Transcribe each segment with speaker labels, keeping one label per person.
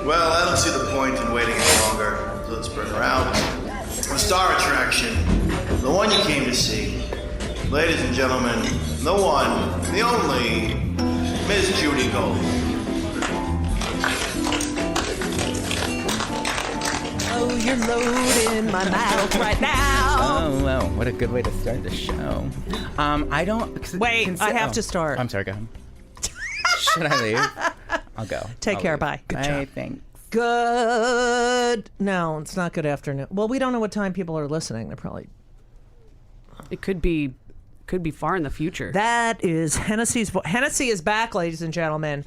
Speaker 1: Well, I don't see the point in waiting any longer, so let's bring her out. The star attraction, the one you came to see. Ladies and gentlemen, the one, the only, Miss Judy Gold.
Speaker 2: Oh, you're loading my mouth right now.
Speaker 3: Oh, well, what a good way to start the show. I don't...
Speaker 2: Wait, I have to start.
Speaker 3: I'm sorry, go ahead. Should I leave? I'll go.
Speaker 2: Take care, bye.
Speaker 3: Good job. Thanks.
Speaker 2: Good. No, it's not good afternoon. Well, we don't know what time people are listening. They're probably...
Speaker 4: It could be far in the future.
Speaker 2: That is Hennessy's voice. Hennessy is back, ladies and gentlemen.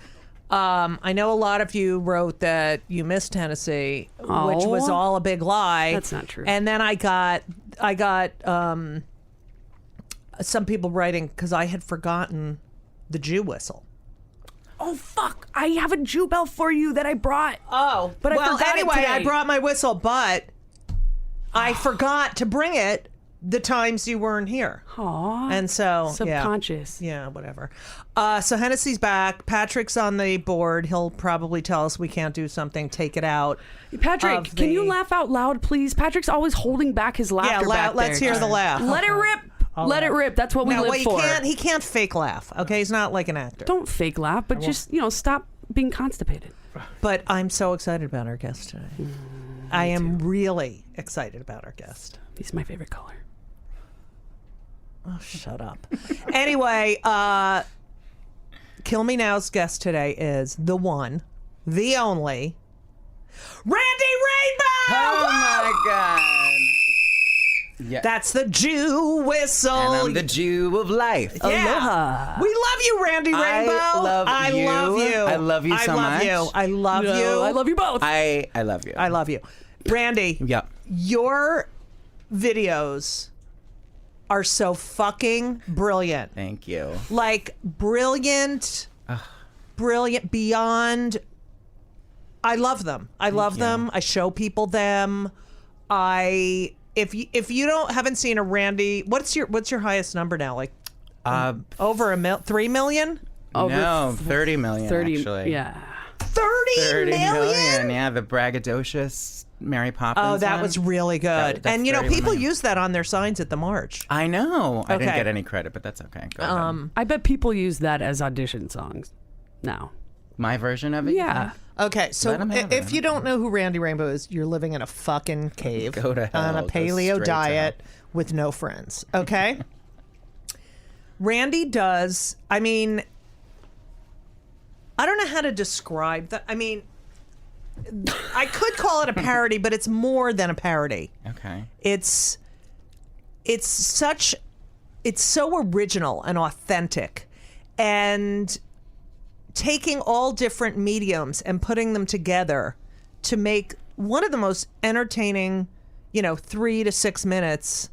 Speaker 2: I know a lot of you wrote that you missed Hennessy, which was all a big lie.
Speaker 4: That's not true.
Speaker 2: And then I got some people writing because I had forgotten the Jew whistle.
Speaker 4: Oh, fuck. I have a Jew bell for you that I brought.
Speaker 2: Oh.
Speaker 4: But I forgot
Speaker 2: anyway,
Speaker 4: it today.
Speaker 2: I brought my whistle, but I forgot to bring it the times you weren't here.
Speaker 4: Aw.
Speaker 2: And so,
Speaker 4: subconscious.
Speaker 2: Yeah, whatever. So Hennessy's back. Patrick's on the board. He'll probably tell us we can't do something. Take it out.
Speaker 4: Patrick, can you laugh out loud, please? Patrick's always holding back his laughter back
Speaker 2: let's
Speaker 4: there.
Speaker 2: hear the laugh.
Speaker 4: Let it rip. Let it rip. That's what we live for.
Speaker 2: He can't fake laugh. Okay, he's not like an actor.
Speaker 4: Don't fake laugh, but just, stop being constipated.
Speaker 2: But I'm so excited about our guest today. I am really excited about our guest.
Speaker 4: He's my favorite color.
Speaker 2: Oh, shut up. Anyway, Kill Me Now's guest today is the one, the only, Randy Rainbow!
Speaker 3: Oh, my God. Yeah.
Speaker 2: That's the Jew whistle.
Speaker 3: And I'm the Jew of life.
Speaker 2: Yeah.
Speaker 4: Aloha.
Speaker 2: We love you, Randy Rainbow.
Speaker 3: I love you.
Speaker 2: I love you
Speaker 3: so much.
Speaker 2: I love you.
Speaker 4: I love you both.
Speaker 3: I love you.
Speaker 2: I love you. Randy,
Speaker 3: Yeah.
Speaker 2: your videos are so fucking brilliant.
Speaker 3: Thank you.
Speaker 2: Like, brilliant, beyond. I love them. I love them. I show people them. If you haven't seen a Randy, what's your highest number now? Like over 3 million?
Speaker 3: No, 30 million
Speaker 4: 30,
Speaker 3: actually.
Speaker 4: yeah.
Speaker 2: 30 million?
Speaker 3: Yeah, the braggadocious Mary Poppins.
Speaker 2: Oh, that was really good.
Speaker 3: That's
Speaker 2: And
Speaker 3: 30
Speaker 2: people
Speaker 3: million.
Speaker 2: use that on their signs at the march.
Speaker 3: I know. I didn't
Speaker 2: Okay.
Speaker 3: get any credit, but that's okay. Go ahead.
Speaker 4: I bet people use that as audition songs now.
Speaker 3: My version of it?
Speaker 4: Yeah.
Speaker 2: Okay, so
Speaker 3: Let 'em have
Speaker 2: if
Speaker 3: it.
Speaker 2: you don't know who Randy Rainbow is, you're living in a fucking cave
Speaker 3: Go to hell.
Speaker 2: on a
Speaker 3: Go
Speaker 2: paleo
Speaker 3: straight to
Speaker 2: diet with no friends. Okay? Randy does, I don't know how to describe that. I could call it a parody, but it's more than a parody.
Speaker 3: Okay.
Speaker 2: It's so original and authentic, and taking all different mediums and putting them together to make one of the most entertaining, 3 to 6 minutes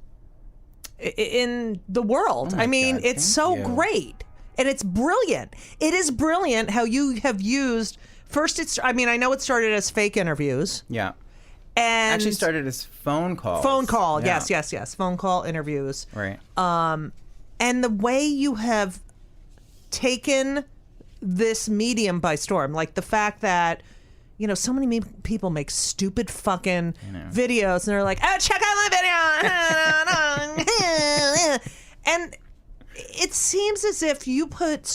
Speaker 2: in the world.
Speaker 3: Oh my God,
Speaker 2: it's so
Speaker 3: thank you.
Speaker 2: great, and it's brilliant. It is brilliant how you have used first. I know it started as fake interviews.
Speaker 3: Yeah.
Speaker 2: And
Speaker 3: Actually started as phone calls.
Speaker 2: phone call.
Speaker 3: Yeah.
Speaker 2: Yes. Phone call interviews.
Speaker 3: Right.
Speaker 2: And the way you have taken this medium by storm, like the fact that, so many people make stupid fucking videos and they're like, oh, check out my video. And it seems as if you put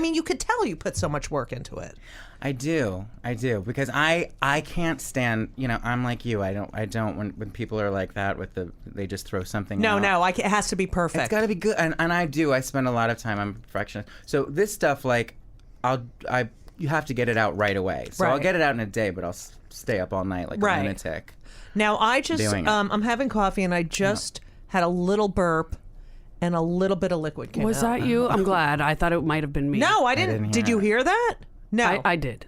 Speaker 2: you could tell you put so much work into it.
Speaker 3: I do because I can't stand, I'm like you. I don't when people are like that they just throw something out.
Speaker 2: No, it has to be perfect.
Speaker 3: It's got to be good, and I spend a lot of time. I'm a perfectionist. So this stuff, like, you have to get it out right away. So I'll
Speaker 2: Right.
Speaker 3: get it out in a day, but I'll stay up all night like a lunatic.
Speaker 2: Now I just
Speaker 3: doing it.
Speaker 2: I'm having coffee and I just had a little burp and a little bit of liquid came
Speaker 4: Was
Speaker 2: out.
Speaker 4: that you? I'm glad. I thought it might have been me.
Speaker 2: No, I didn't. Did you hear that? No.
Speaker 4: I did.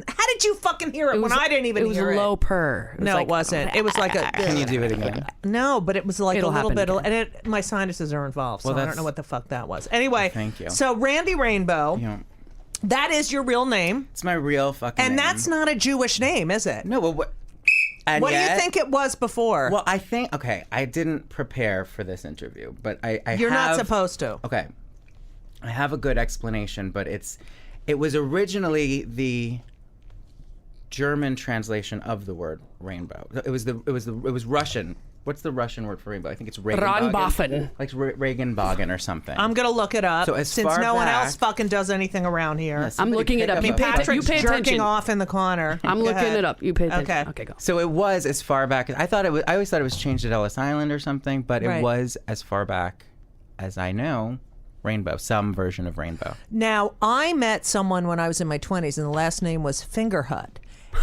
Speaker 2: How did you fucking hear it when I didn't even hear it?
Speaker 4: It was a low purr.
Speaker 2: No, it wasn't. It was like a.
Speaker 3: Can you do it again?
Speaker 2: No, but it was like
Speaker 4: It'll
Speaker 2: a little
Speaker 4: happen
Speaker 2: bit,
Speaker 4: again.
Speaker 2: and my sinuses are involved, so
Speaker 3: Well,
Speaker 2: I don't
Speaker 3: that's-
Speaker 2: know what the fuck that was. Anyway,
Speaker 3: Thank you.
Speaker 2: So Randy Rainbow, that is your real name,
Speaker 3: It's my real fucking
Speaker 2: and
Speaker 3: name.
Speaker 2: that's not a Jewish name, is it?
Speaker 3: No, well, what? And
Speaker 2: What do
Speaker 3: yet,
Speaker 2: you think it was before?
Speaker 3: Well, I think, okay, I didn't prepare for this interview, but I
Speaker 2: You're not
Speaker 3: have-
Speaker 2: supposed to.
Speaker 3: Okay. I have a good explanation, but it was originally the German translation of the word rainbow. It was Russian. What's the Russian word for rainbow? I think it's
Speaker 4: Regenbogen.
Speaker 3: Like Regenbogen or something.
Speaker 2: I'm gonna look it up.
Speaker 3: So as
Speaker 2: since
Speaker 3: far
Speaker 2: no one
Speaker 3: back-
Speaker 2: else fucking does anything around here.
Speaker 3: Yeah,
Speaker 4: I'm
Speaker 3: somebody
Speaker 4: looking it
Speaker 3: pick
Speaker 4: up. You
Speaker 3: a
Speaker 4: pay,
Speaker 3: book.
Speaker 2: Patrick's
Speaker 4: you pay
Speaker 2: jerking
Speaker 4: attention.
Speaker 2: off in the corner.
Speaker 4: I'm
Speaker 2: Go
Speaker 4: looking
Speaker 2: ahead.
Speaker 4: it up. You pay attention.
Speaker 2: Okay.
Speaker 4: Okay, go.
Speaker 3: So it was as far back. I always thought it was changed at Ellis Island or something, but it
Speaker 2: Right.
Speaker 3: was as far back as I know. Rainbow, some version of rainbow.
Speaker 2: Now, I met someone when I was in my 20s, and the last name was Fingerhut.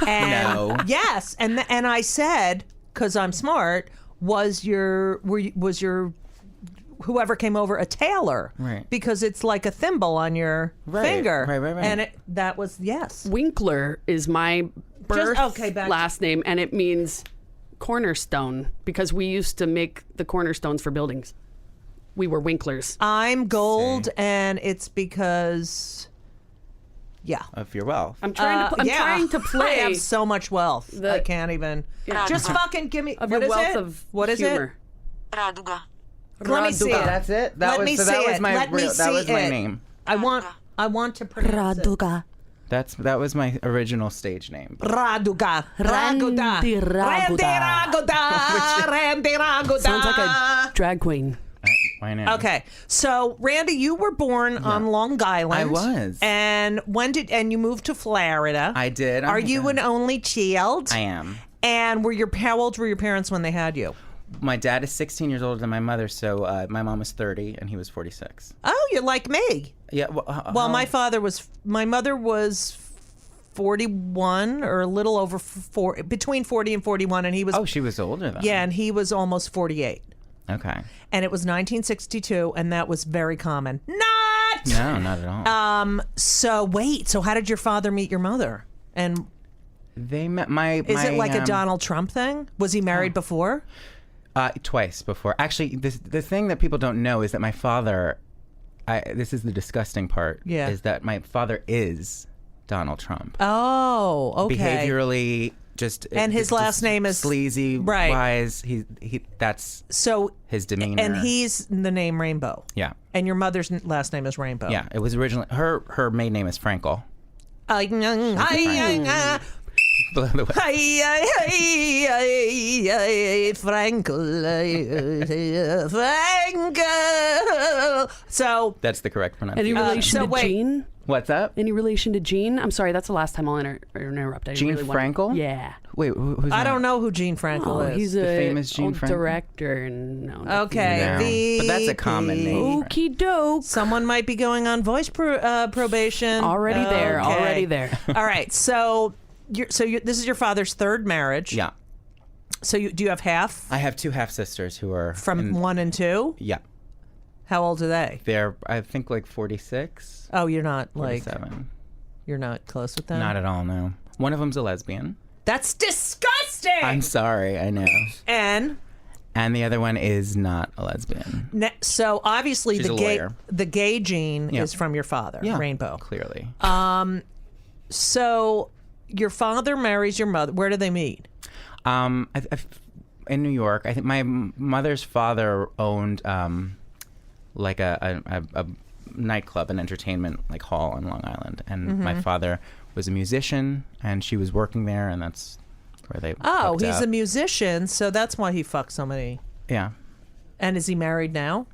Speaker 2: And
Speaker 3: No.
Speaker 2: Yes, and I said, because I'm smart, was your whoever came over a tailor?
Speaker 3: Right.
Speaker 2: Because it's like a thimble on your
Speaker 3: Right,
Speaker 2: finger.
Speaker 3: right.
Speaker 2: And that was yes.
Speaker 4: Winkler is my birth
Speaker 2: back
Speaker 4: last name, and it means cornerstone because we used to make the cornerstones for buildings. We were Winklers.
Speaker 2: I'm gold, and it's because. Yeah.
Speaker 3: Of your wealth.
Speaker 4: I'm trying to. I'm
Speaker 2: yeah.
Speaker 4: trying to play.
Speaker 2: I have so much wealth. I can't even. Just fucking give me.
Speaker 4: of
Speaker 2: What
Speaker 4: your
Speaker 2: is
Speaker 4: wealth
Speaker 2: it?
Speaker 4: of
Speaker 2: What is
Speaker 4: humor.
Speaker 5: Raduga.
Speaker 2: it? Let me see it.
Speaker 3: That's it. That
Speaker 2: Let
Speaker 3: was
Speaker 2: me
Speaker 3: so
Speaker 2: see
Speaker 3: that was
Speaker 2: it.
Speaker 3: my
Speaker 2: Let me
Speaker 3: real, that
Speaker 2: see
Speaker 3: was my
Speaker 2: it.
Speaker 3: name.
Speaker 2: I want to pronounce it.
Speaker 3: That was my original stage name.
Speaker 2: Raduga.
Speaker 4: Randy
Speaker 2: Raguda.
Speaker 4: Raguda.
Speaker 2: Randy Raguda.
Speaker 4: Sounds like a drag queen.
Speaker 3: Why not?
Speaker 2: Okay, so Randy, you were born on Long Island.
Speaker 3: I was.
Speaker 2: And you moved to Florida?
Speaker 3: I did.
Speaker 2: Are you an only child?
Speaker 3: I am.
Speaker 2: And how old were your parents when they had you?
Speaker 3: My dad is 16 years older than my mother, so my mom was 30 and he was 46.
Speaker 2: Oh, you're like me.
Speaker 3: Yeah.
Speaker 2: Well, my mother was 41 or a little over between 40 and 41, and he was.
Speaker 3: Oh, she was older then.
Speaker 2: Yeah, and he was almost 48.
Speaker 3: Okay.
Speaker 2: And it was 1962, and that was very common.
Speaker 3: No, not at all.
Speaker 2: So how did your father meet your mother? And
Speaker 3: They met
Speaker 2: is it like a Donald Trump thing? Was he married before?
Speaker 3: Twice before. Actually, the thing that people don't know is that my father. This is the disgusting part.
Speaker 2: Yeah.
Speaker 3: Is that my father is Donald Trump.
Speaker 2: Oh, okay.
Speaker 3: Behaviorally,
Speaker 2: and his last name is
Speaker 3: sleazy.
Speaker 2: right.
Speaker 3: Wise. He. That's
Speaker 2: So
Speaker 3: his demeanor.
Speaker 2: and he's the name Rainbow.
Speaker 3: Yeah.
Speaker 2: And your mother's last name is Rainbow.
Speaker 3: Yeah. It was originally her maiden name is Frankel. By the way.
Speaker 2: Frankel. So
Speaker 3: That's the correct
Speaker 4: Any
Speaker 3: pronunciation.
Speaker 4: relation to
Speaker 2: wait.
Speaker 4: Gene?
Speaker 3: What's up?
Speaker 4: Any relation to Gene? I'm sorry, that's the last time I'll interrupt. I
Speaker 3: Gene
Speaker 4: really want-
Speaker 3: Frankel?
Speaker 4: Yeah.
Speaker 3: Wait, who's
Speaker 2: I
Speaker 3: that?
Speaker 2: don't know who Gene Frankel is.
Speaker 4: He's a
Speaker 3: famous Gene
Speaker 4: old
Speaker 3: Frankel?
Speaker 4: director. No,
Speaker 2: Okay,
Speaker 3: No. But that's a common name.
Speaker 4: Okie doke.
Speaker 2: Someone might be going on voice probation.
Speaker 4: Already there.
Speaker 2: Okay.
Speaker 4: Already there.
Speaker 2: All right. So, this is your father's third marriage.
Speaker 3: Yeah.
Speaker 2: So, do you have half
Speaker 3: I have two half sisters who are
Speaker 2: from 1 and 2?
Speaker 3: Yeah.
Speaker 2: How old are they?
Speaker 3: They're I think like 46,
Speaker 2: Oh, you're not like
Speaker 3: 47.
Speaker 2: you're not close with them.
Speaker 3: Not at all, no. One of them's a lesbian.
Speaker 2: That's disgusting.
Speaker 3: I'm sorry, I know.
Speaker 2: And
Speaker 3: And the other one is not a lesbian.
Speaker 2: so obviously
Speaker 3: She's a lawyer.
Speaker 2: the gay gene
Speaker 3: Yeah.
Speaker 2: is from your father,
Speaker 3: Yeah.
Speaker 2: Rainbow.
Speaker 3: Clearly.
Speaker 2: So your father marries your mother. Where do they meet?
Speaker 3: In New York, I think my mother's father owned like a nightclub, an entertainment like hall on Long Island, and my father was a musician, and she was working there, and that's where they.
Speaker 2: Oh,
Speaker 3: hooked
Speaker 2: he's
Speaker 3: up.
Speaker 2: a musician, so that's why he fucked so many.
Speaker 3: Yeah.
Speaker 2: And is he married now?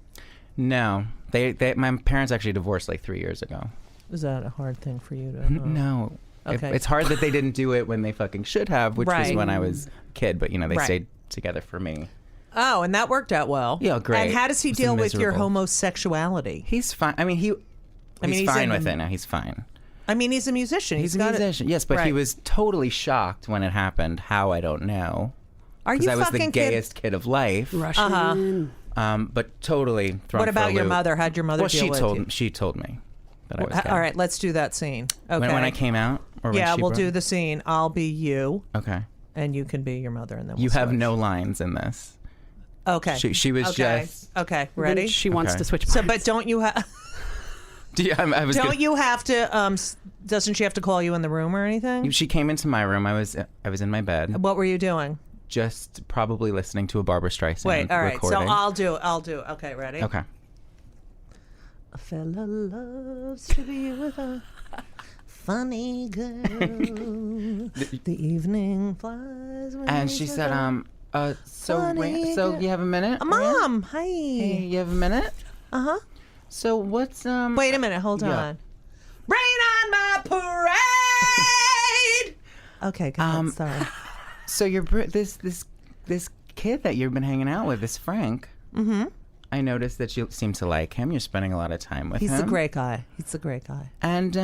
Speaker 3: No, they my parents actually divorced like 3 years ago.
Speaker 2: Is that a hard thing for you to?
Speaker 3: No.
Speaker 2: Okay.
Speaker 3: It's hard that they didn't do it when they fucking should have, which was
Speaker 2: Right.
Speaker 3: when I was a kid, but they
Speaker 2: Right.
Speaker 3: stayed together for me.
Speaker 2: Oh, and that worked out well.
Speaker 3: Yeah, great.
Speaker 2: And how does he
Speaker 3: It was
Speaker 2: deal with your
Speaker 3: miserable.
Speaker 2: homosexuality?
Speaker 3: He's fine. I mean, he's
Speaker 2: he's
Speaker 3: fine
Speaker 2: in
Speaker 3: with
Speaker 2: the-
Speaker 3: it now. He's fine.
Speaker 2: I mean, he's a musician.
Speaker 3: He's a
Speaker 2: got it-
Speaker 3: musician. Yes, but he
Speaker 2: Right.
Speaker 3: was totally shocked when it happened. How, I don't know.
Speaker 2: Are
Speaker 3: Because
Speaker 2: you
Speaker 3: I was
Speaker 2: fucking
Speaker 3: the gayest kid of life.
Speaker 4: Russian.
Speaker 3: But totally thrown
Speaker 2: What
Speaker 3: for
Speaker 2: about
Speaker 3: a
Speaker 2: your
Speaker 3: loop.
Speaker 2: mother? How'd your mother
Speaker 3: Well,
Speaker 2: deal
Speaker 3: she
Speaker 2: with
Speaker 3: told
Speaker 2: you?
Speaker 3: she told me that I was gay.
Speaker 2: All right, let's do that scene. Okay.
Speaker 3: When I came out, or when
Speaker 2: yeah,
Speaker 3: she
Speaker 2: we'll
Speaker 3: broke-
Speaker 2: do the scene. I'll be you,
Speaker 3: Okay.
Speaker 2: and you can be your mother, and then
Speaker 3: You
Speaker 2: we'll
Speaker 3: have
Speaker 2: switch.
Speaker 3: no lines in this.
Speaker 2: Okay.
Speaker 3: She was
Speaker 2: okay.
Speaker 3: just.
Speaker 2: Okay.
Speaker 4: Then
Speaker 2: Ready?
Speaker 4: she wants
Speaker 3: Okay.
Speaker 4: to switch.
Speaker 2: So,
Speaker 4: parts.
Speaker 2: but don't you have?
Speaker 3: I was.
Speaker 2: Don't you have to? Doesn't she have to call you in the room or anything?
Speaker 3: She came into my room. I was in my bed,
Speaker 2: What were you doing?
Speaker 3: just probably listening to a Barbara Streisand
Speaker 2: Wait. All right.
Speaker 3: recording.
Speaker 2: So I'll do. Okay. Ready?
Speaker 3: Okay.
Speaker 2: A fella loves to be with a funny girl. The evening flies.
Speaker 3: And she said,
Speaker 2: Funny
Speaker 3: so
Speaker 2: girl.
Speaker 3: you have a minute?
Speaker 2: Mom, hi.
Speaker 3: Hey, you have a minute?
Speaker 2: Uh-huh.
Speaker 3: So what's
Speaker 2: Wait a minute, hold
Speaker 3: yeah.
Speaker 2: on. Rain on my parade. Okay, go ahead. Sorry.
Speaker 3: So you're this kid that you've been hanging out with, this Frank. Mm-hmm. I noticed that you seem to like him. You're spending a lot of time with him.
Speaker 2: He's a great guy.
Speaker 3: And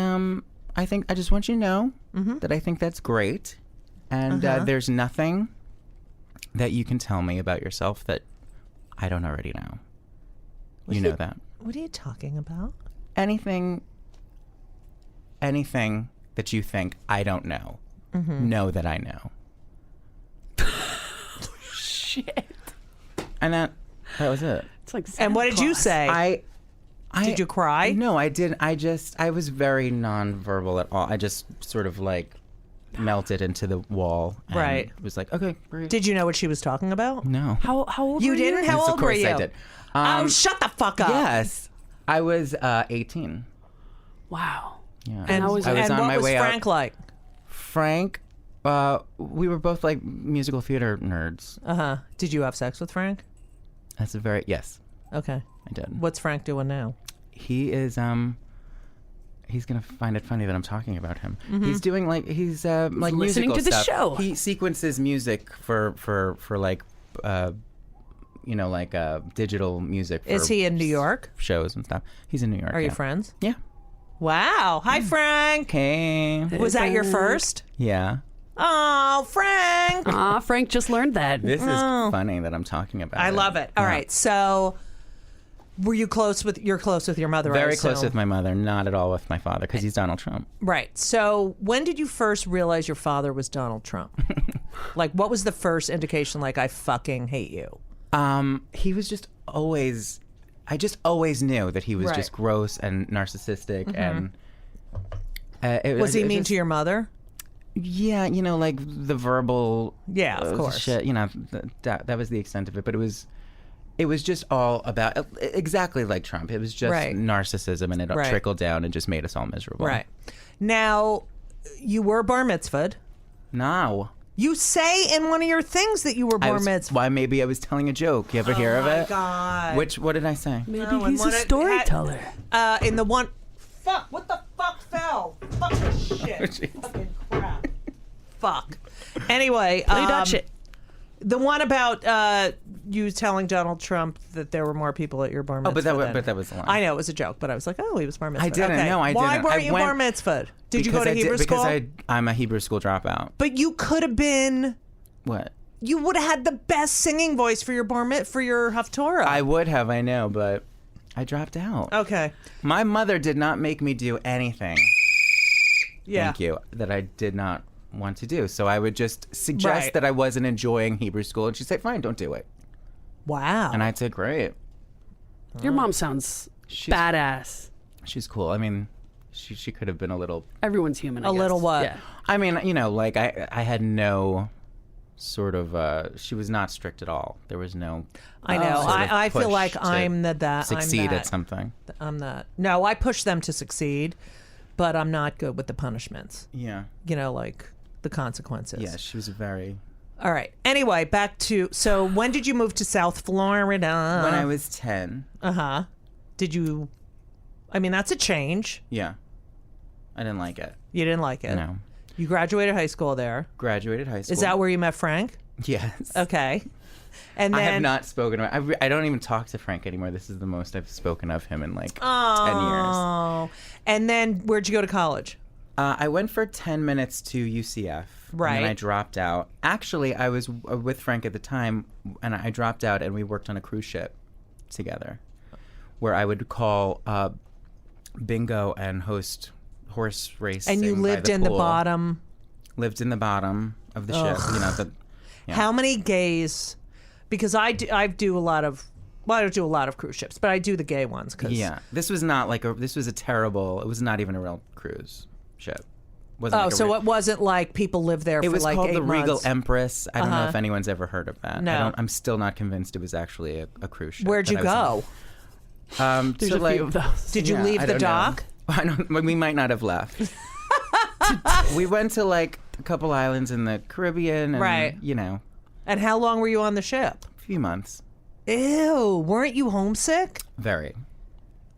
Speaker 3: I just want you to know that I think that's great. And there's nothing that you can tell me about yourself that I don't already know. You know that.
Speaker 2: What are you talking about?
Speaker 3: Anything that you think I don't know, know that I know.
Speaker 4: Shit.
Speaker 3: And that was it.
Speaker 4: It's like
Speaker 2: And what did you say?
Speaker 3: I
Speaker 2: Did you cry?
Speaker 3: No, I didn't. I was very nonverbal at all. I just sort of like melted into the wall. And
Speaker 2: Right.
Speaker 3: was like, okay, great.
Speaker 2: Did you know what she was talking about?
Speaker 3: No.
Speaker 4: How old
Speaker 2: You
Speaker 4: were
Speaker 2: didn't?
Speaker 4: you?
Speaker 2: How
Speaker 3: Yes,
Speaker 2: old
Speaker 3: of course
Speaker 2: were you?
Speaker 3: I did.
Speaker 2: Oh, shut the fuck up.
Speaker 3: Yes. I was 18.
Speaker 4: Wow.
Speaker 3: Yeah.
Speaker 2: And,
Speaker 3: I was
Speaker 2: and
Speaker 3: on
Speaker 2: what
Speaker 3: my
Speaker 2: was
Speaker 3: way
Speaker 2: Frank
Speaker 3: out.
Speaker 2: like?
Speaker 3: Frank, we were both like musical theater nerds.
Speaker 2: Uh-huh. Did you have sex with Frank?
Speaker 3: That's yes,
Speaker 2: Okay.
Speaker 3: I did.
Speaker 2: What's Frank doing now?
Speaker 3: He is he's gonna find it funny that I'm talking about him. He's doing like he's like
Speaker 4: listening
Speaker 3: musical
Speaker 4: to the
Speaker 3: stuff.
Speaker 4: show.
Speaker 3: He sequences music for like like digital music. For
Speaker 2: Is he in New York?
Speaker 3: shows and stuff? He's in New York.
Speaker 2: Are you
Speaker 3: yeah.
Speaker 2: friends?
Speaker 3: Yeah.
Speaker 2: Wow. Hi, Frank.
Speaker 3: Hey.
Speaker 2: Was that your first?
Speaker 3: Yeah.
Speaker 2: Oh, Frank.
Speaker 4: Frank just learned that.
Speaker 3: This is funny that I'm talking about.
Speaker 2: I love it. All
Speaker 3: Yeah.
Speaker 2: right. So, you're close with your mother? I
Speaker 3: Very close
Speaker 2: assume.
Speaker 3: with my mother, not at all with my father, because he's Donald Trump.
Speaker 2: Right. So, when did you first realize your father was Donald Trump? Like, what was the first indication? Like, I fucking hate you.
Speaker 3: He was just always. I just always knew that he was
Speaker 2: Right.
Speaker 3: just gross and narcissistic, and
Speaker 2: Was he mean to your mother?
Speaker 3: Yeah, like the verbal.
Speaker 2: Yeah, of course.
Speaker 3: Shit, that was the extent of it, but it was just all about exactly like Trump. It was just
Speaker 2: Right.
Speaker 3: narcissism, and it
Speaker 2: Right.
Speaker 3: trickled down and just made us all miserable.
Speaker 2: Right. Now, you were bar mitzvahed.
Speaker 3: Now.
Speaker 2: You say in one of your things that you were bar mitzvahed.
Speaker 3: Why? Maybe I was telling a joke. You ever hear of it?
Speaker 2: God.
Speaker 3: What did I say?
Speaker 4: Maybe
Speaker 2: No, and
Speaker 4: he's a
Speaker 2: what
Speaker 4: storyteller.
Speaker 2: In the one. Fuck! What the fuck fell? Fucking shit!
Speaker 3: jeez.
Speaker 2: Fucking crap! Fuck. Anyway,
Speaker 4: Play that shit.
Speaker 2: the one about you telling Donald Trump that there were more people at your bar mitzvah.
Speaker 3: but that was a lie.
Speaker 2: I know it was a joke, but I was like, oh, he was bar mitzvah.
Speaker 3: I didn't.
Speaker 2: Okay.
Speaker 3: No, I
Speaker 2: Why
Speaker 3: didn't.
Speaker 2: weren't
Speaker 3: I
Speaker 2: you
Speaker 3: went-
Speaker 2: bar mitzvah? Did you go to Hebrew school?
Speaker 3: Because I'm a Hebrew school dropout.
Speaker 2: But you could have been.
Speaker 3: What?
Speaker 2: You would have had the best singing voice for your for your haftorah.
Speaker 3: I would have, I know, but I dropped out.
Speaker 2: Okay.
Speaker 3: My mother did not make me do anything.
Speaker 2: Yeah.
Speaker 3: Thank you. That I did not want to do. So I would just suggest
Speaker 2: Right.
Speaker 3: that I wasn't enjoying Hebrew school, and she'd say, "Fine, don't do it."
Speaker 2: Wow.
Speaker 3: And I'd say, "Great."
Speaker 4: Your mom sounds
Speaker 3: She's-
Speaker 4: badass.
Speaker 3: She's cool. I mean, she could have been a little.
Speaker 4: Everyone's human. I
Speaker 2: A
Speaker 4: guess.
Speaker 2: little what?
Speaker 4: Yeah.
Speaker 3: I mean, like I had no sort of. She was not strict at all. There was no.
Speaker 2: I know.
Speaker 3: sort of
Speaker 2: I feel
Speaker 3: push
Speaker 2: like
Speaker 3: to
Speaker 2: I'm that.
Speaker 3: succeed
Speaker 2: I'm that.
Speaker 3: at something.
Speaker 2: I'm not. No, I push them to succeed, but I'm not good with the punishments.
Speaker 3: Yeah.
Speaker 2: Like the consequences.
Speaker 3: Yeah. She was very.
Speaker 2: All right. Anyway, back to. So when did you move to South Florida?
Speaker 3: When I was 10.
Speaker 2: Did you? I mean, that's a change.
Speaker 3: Yeah. I didn't like it.
Speaker 2: You didn't like it.
Speaker 3: No.
Speaker 2: You graduated high school there.
Speaker 3: Graduated high school.
Speaker 2: Is that where you met Frank?
Speaker 3: Yes.
Speaker 2: Okay. And then
Speaker 3: I have not spoken. I don't even talk to Frank anymore. This is the most I've spoken of him in like 10 years.
Speaker 2: Oh. And then where'd you go to college?
Speaker 3: I went for 10 minutes to UCF.
Speaker 2: Right.
Speaker 3: And then I dropped out. Actually, I was with Frank at the time, and I dropped out, and we worked on a cruise ship together, where I would call bingo and host horse racing.
Speaker 2: And you
Speaker 3: by
Speaker 2: lived in the
Speaker 3: pool.
Speaker 2: bottom.
Speaker 3: Lived in the bottom of the ship. Yeah.
Speaker 2: How many gays? Because I do a lot of. Well, I don't do a lot of cruise ships, but I do the gay ones.
Speaker 3: Yeah, this was not like this was a terrible. It was not even a real cruise ship. Wasn't
Speaker 2: Oh,
Speaker 3: like a
Speaker 2: so
Speaker 3: real-
Speaker 2: it wasn't like people live there
Speaker 3: It
Speaker 2: for
Speaker 3: was
Speaker 2: like
Speaker 3: called
Speaker 2: 8
Speaker 3: the Regal
Speaker 2: months.
Speaker 3: Empress. I don't know if anyone's ever heard of that.
Speaker 2: No.
Speaker 3: I'm still not convinced it was actually a cruise ship.
Speaker 2: Where'd you
Speaker 3: that I was
Speaker 2: go?
Speaker 4: There's a few of those.
Speaker 2: Did you leave
Speaker 3: I
Speaker 2: the
Speaker 3: don't know.
Speaker 2: dock?
Speaker 3: We might not have left. We went to like a couple islands in the Caribbean, and,
Speaker 2: Right.
Speaker 3: you know,
Speaker 2: And how long were you on the ship?
Speaker 3: a few months.
Speaker 2: Ew, weren't you homesick?
Speaker 3: Very.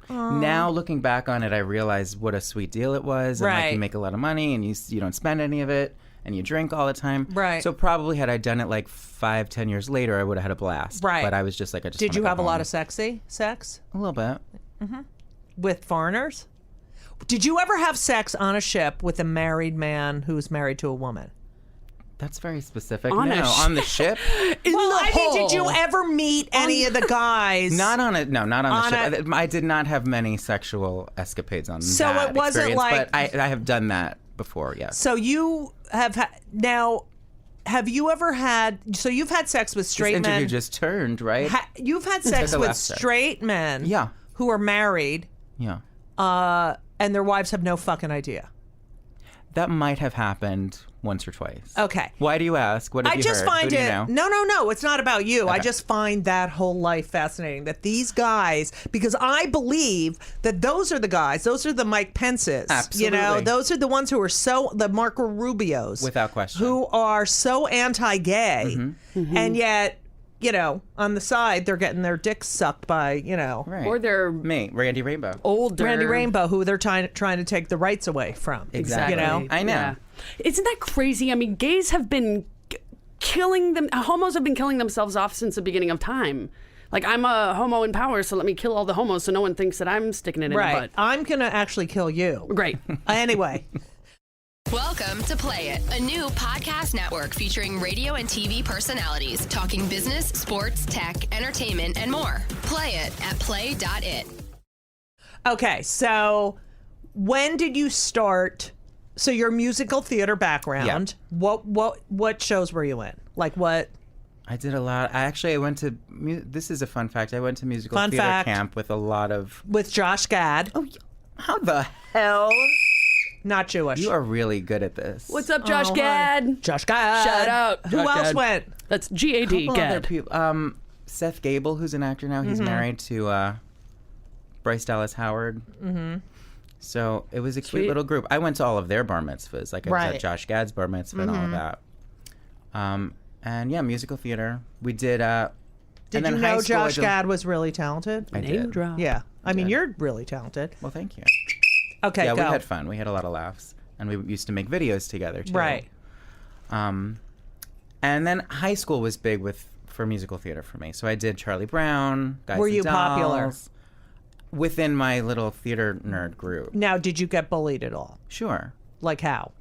Speaker 3: Now looking back on it, I realize what a sweet deal it was. And like
Speaker 2: Right.
Speaker 3: you make a lot of money and you don't spend any of it and you drink all the time.
Speaker 2: Right.
Speaker 3: So probably had I done it like 5-10 years later, I would have had a blast.
Speaker 2: Right.
Speaker 3: But I was just like, I just
Speaker 2: Did
Speaker 3: wanna
Speaker 2: you
Speaker 3: go
Speaker 2: have a lot
Speaker 3: home.
Speaker 2: of sex
Speaker 3: A little bit.
Speaker 2: with foreigners? Did you ever have sex on a ship with a married man who's married to a woman?
Speaker 3: That's very specific.
Speaker 4: On
Speaker 3: no,
Speaker 4: a
Speaker 3: on the ship.
Speaker 2: Well, I mean, did you ever meet any of the guys?
Speaker 3: Not on it. No, not on
Speaker 2: On
Speaker 3: the ship. I did not have many sexual escapades on
Speaker 2: So
Speaker 3: that
Speaker 2: it wasn't
Speaker 3: experience,
Speaker 2: like-
Speaker 3: but I have done that before. Yes.
Speaker 2: So you have now. Have you ever had? So you've had sex with
Speaker 3: This
Speaker 2: straight
Speaker 3: interview
Speaker 2: men.
Speaker 3: just turned, right?
Speaker 2: You've had sex
Speaker 3: Took a
Speaker 2: with
Speaker 3: left turn.
Speaker 2: straight men.
Speaker 3: Yeah.
Speaker 2: Who are married,
Speaker 3: Yeah.
Speaker 2: and their wives have no fucking idea.
Speaker 3: That might have happened once or twice.
Speaker 2: Okay.
Speaker 3: Why do you ask? What have
Speaker 2: I
Speaker 3: you
Speaker 2: just
Speaker 3: heard?
Speaker 2: find
Speaker 3: Who do you
Speaker 2: it.
Speaker 3: know?
Speaker 2: No. It's not about you. I
Speaker 3: Okay.
Speaker 2: just find that whole life fascinating. That these guys, because I believe that those are the guys. Those are the Mike Pences. You know,
Speaker 3: Absolutely.
Speaker 2: those are the ones who are the Marco Rubios,
Speaker 3: Without question.
Speaker 2: who are so anti-gay, and yet, you know, on the side they're getting their dicks sucked by, you know,
Speaker 3: Right.
Speaker 4: Or they're
Speaker 3: Me, Randy Rainbow.
Speaker 4: older.
Speaker 2: Randy Rainbow, who they're trying to take the rights away from.
Speaker 3: Exactly.
Speaker 2: You know.
Speaker 3: I know.
Speaker 4: Yeah. Isn't that crazy? I mean, gays have been killing them. Homos have been killing themselves off since the beginning of time. Like, I'm a homo in power, so let me kill all the homos so no one thinks that I'm sticking it in
Speaker 2: Right.
Speaker 4: the butt.
Speaker 2: I'm gonna actually kill you.
Speaker 4: Great.
Speaker 2: Anyway.
Speaker 5: Welcome to Play It, a new podcast network featuring radio and TV personalities talking business, sports, tech, entertainment, and more. Play it at play.it.
Speaker 2: Okay, so when did you start? So your musical theater background. What shows were you in? Like what?
Speaker 3: I did a lot. I went to. This is a fun fact. I went to musical
Speaker 2: Fun
Speaker 3: theater
Speaker 2: fact.
Speaker 3: camp with a lot of.
Speaker 2: With Josh Gad,
Speaker 3: How the hell?
Speaker 2: not Jewish.
Speaker 3: You are really good at this.
Speaker 4: What's up, Josh
Speaker 2: Oh, hi.
Speaker 4: Gad?
Speaker 2: Josh Gad.
Speaker 4: Shout out.
Speaker 2: Who
Speaker 4: Josh
Speaker 2: else
Speaker 4: Gad.
Speaker 2: went?
Speaker 4: That's G-A-D,
Speaker 3: Couple other
Speaker 4: Gad.
Speaker 3: people. Seth Gable, who's an actor now, he's married to Bryce Dallas Howard. Mm-hmm. So it was a
Speaker 4: Sweet.
Speaker 3: cute little group. I went to all of their bar mitzvahs. Like I was
Speaker 2: Right.
Speaker 3: at Josh Gad's bar mitzvah and all of that. And yeah, musical theater. We did.
Speaker 2: Did
Speaker 3: and then
Speaker 2: you
Speaker 3: high
Speaker 2: know
Speaker 3: school, I
Speaker 2: Josh
Speaker 3: did-
Speaker 2: Gad was really talented?
Speaker 3: I
Speaker 4: Name
Speaker 3: did.
Speaker 4: drop.
Speaker 2: Yeah. I mean, you're really talented.
Speaker 3: Well, thank you.
Speaker 2: Okay,
Speaker 3: Yeah,
Speaker 2: go.
Speaker 3: we had fun. We had a lot of laughs, and we used to make videos together too.
Speaker 2: Right.
Speaker 3: And then high school was big for musical theater for me. So I did Charlie Brown. Guys
Speaker 2: Were
Speaker 3: and
Speaker 2: you popular?
Speaker 3: Dolls, within my little theater nerd group?
Speaker 2: Now, did you get bullied at all?
Speaker 3: Sure.
Speaker 2: Like how?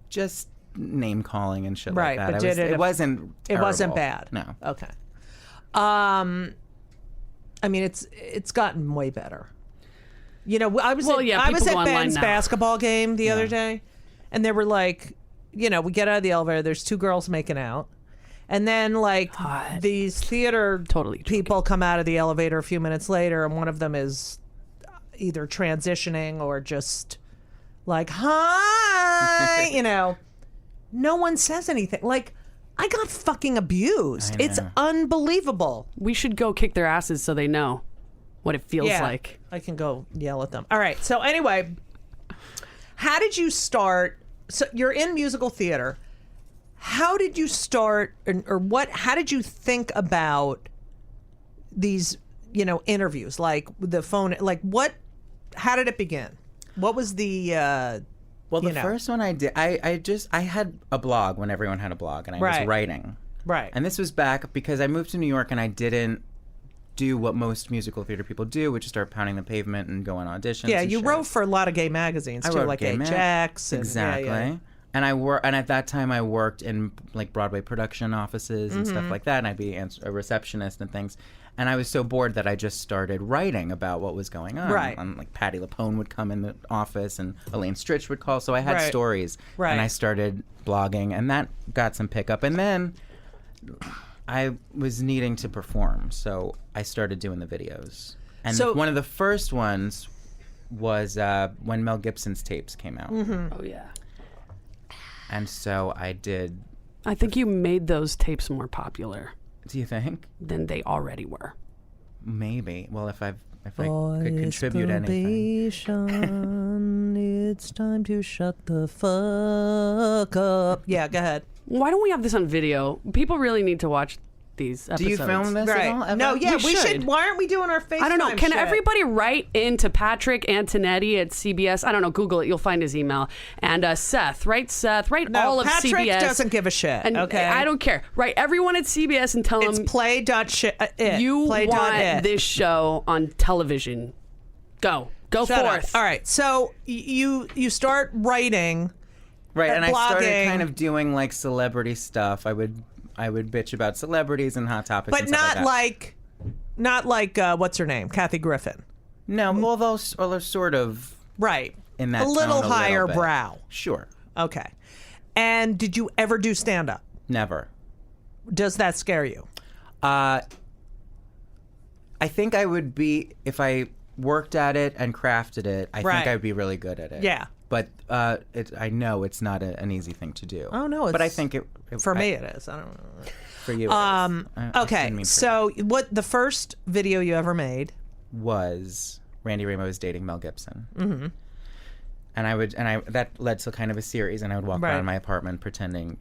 Speaker 3: Just name calling and shit
Speaker 2: Right,
Speaker 3: like that.
Speaker 2: but did it-
Speaker 3: it wasn't.
Speaker 2: It wasn't
Speaker 3: terrible.
Speaker 2: bad.
Speaker 3: No.
Speaker 2: Okay. I mean, it's gotten way better. You know, I was
Speaker 4: Well,
Speaker 2: at,
Speaker 4: yeah,
Speaker 2: I was
Speaker 4: people
Speaker 2: at
Speaker 4: go online
Speaker 2: Ben's
Speaker 4: now.
Speaker 2: basketball game the other day, and they were like, you know, we get out of the elevator. There's two girls making out, and then like
Speaker 4: Hot.
Speaker 2: these theater
Speaker 4: Totally joking.
Speaker 2: people come out of the elevator a few minutes later, and one of them is either transitioning or just like, hi, you know. No one says anything. Like, I got fucking abused.
Speaker 3: I know.
Speaker 2: It's unbelievable.
Speaker 4: We should go kick their asses so they know what it feels like.
Speaker 2: I can go yell at them. All right. So anyway, how did you start? So you're in musical theater. How did you start, or what? How did you think about these, you know, interviews, like the phone? Like what? How did it begin? What was the?
Speaker 3: Well, the
Speaker 2: you know.
Speaker 3: first one I did, I had a blog when everyone had a blog, and I
Speaker 2: Right.
Speaker 3: was writing.
Speaker 2: Right.
Speaker 3: And this was back because I moved to New York and I didn't do what most musical theater people do, which is start pounding the pavement and go on auditions.
Speaker 2: Yeah,
Speaker 3: and
Speaker 2: you
Speaker 3: shit.
Speaker 2: wrote for a lot of gay magazines too,
Speaker 3: wrote
Speaker 2: like
Speaker 3: gay
Speaker 2: Ajax. And,
Speaker 3: exactly.
Speaker 2: yeah.
Speaker 3: And and at that time I worked in like Broadway production offices and
Speaker 2: Mm-hmm.
Speaker 3: stuff like that, and I'd be a receptionist and things. And I was so bored that I just started writing about what was going on.
Speaker 2: Right.
Speaker 3: And like Patti LuPone would come in the office, and Elaine Stritch would call. So I had
Speaker 2: Right.
Speaker 3: stories,
Speaker 2: Right.
Speaker 3: and I started blogging, and that got some pickup. And then I was needing to perform, so I started doing the videos. And
Speaker 2: So-
Speaker 3: one of the first ones was when Mel Gibson's tapes came out.
Speaker 4: Oh, yeah.
Speaker 3: And so I did.
Speaker 4: I think you made those tapes more popular
Speaker 3: Do you think?
Speaker 4: than they already were.
Speaker 3: Maybe. Well, if I've if I could contribute anything.
Speaker 2: Probation, it's time to shut the fuck up. Yeah, go ahead.
Speaker 4: Why don't we have this on video? People really need to watch these episodes.
Speaker 3: Do you film this at all? Ever?
Speaker 2: No, yeah,
Speaker 4: We should.
Speaker 2: Why aren't we doing our FaceTime
Speaker 4: I don't know. Can
Speaker 2: shit?
Speaker 4: everybody write into Patrick Antonetti at CBS? I don't know. Google it. You'll find his email. And Seth. Write
Speaker 2: No,
Speaker 4: all of
Speaker 2: Patrick
Speaker 4: CBS.
Speaker 2: doesn't give a shit.
Speaker 4: And
Speaker 2: okay,
Speaker 4: I don't care. Write everyone at CBS and tell
Speaker 2: It's
Speaker 4: them you want this show on television. Go
Speaker 2: Shut
Speaker 4: forth.
Speaker 2: up. All right, so you start writing.
Speaker 3: Right, and
Speaker 2: blogging.
Speaker 3: I started kind of doing like celebrity stuff. I would bitch about celebrities and hot topics,
Speaker 2: But
Speaker 3: and stuff
Speaker 2: not like what's her name, Kathy Griffin.
Speaker 3: No, although sort of
Speaker 2: Right.
Speaker 3: in that
Speaker 2: a little
Speaker 3: tone
Speaker 2: higher
Speaker 3: bit.
Speaker 2: brow.
Speaker 3: Sure,
Speaker 2: Okay. And did you ever do stand up?
Speaker 3: never.
Speaker 2: Does that scare you?
Speaker 3: I think I would be if I worked at it and crafted it. I
Speaker 2: Right.
Speaker 3: think I'd be really good at it.
Speaker 2: Yeah.
Speaker 3: But I know it's not an easy thing to do.
Speaker 2: Oh, no,
Speaker 3: But I
Speaker 2: it's-
Speaker 3: think
Speaker 2: For me, it is. I don't know.
Speaker 3: for you. It is. I didn't
Speaker 2: Okay,
Speaker 3: mean for
Speaker 2: so what the first video you ever made?
Speaker 3: you. Was Randy Ramos was dating Mel Gibson. Mm-hmm. And that led to kind of a series, and I would walk
Speaker 2: Right.
Speaker 3: around my apartment pretending,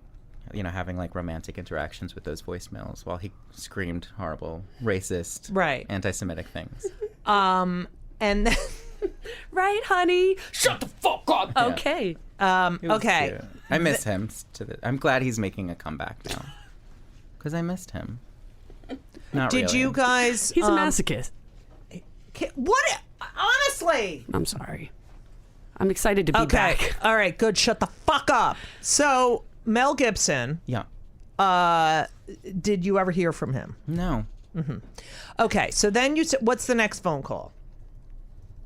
Speaker 3: having like romantic interactions with those voicemails while he screamed horrible, racist,
Speaker 2: Right.
Speaker 3: anti-Semitic things.
Speaker 2: And then,
Speaker 4: Right, honey? Shut the fuck up. Okay.
Speaker 3: It was
Speaker 2: okay.
Speaker 3: cute. I miss him. I'm glad he's making a comeback now, because I missed him. Not
Speaker 2: Did
Speaker 3: really.
Speaker 2: you guys?
Speaker 4: He's a masochist.
Speaker 2: What? Honestly.
Speaker 4: I'm sorry. I'm excited to be
Speaker 2: Okay.
Speaker 4: back.
Speaker 2: All right. Good. Shut the fuck up. So Mel Gibson.
Speaker 3: Yeah.
Speaker 2: Did you ever hear from him?
Speaker 3: No.
Speaker 2: Okay. So then you said, what's the next phone call?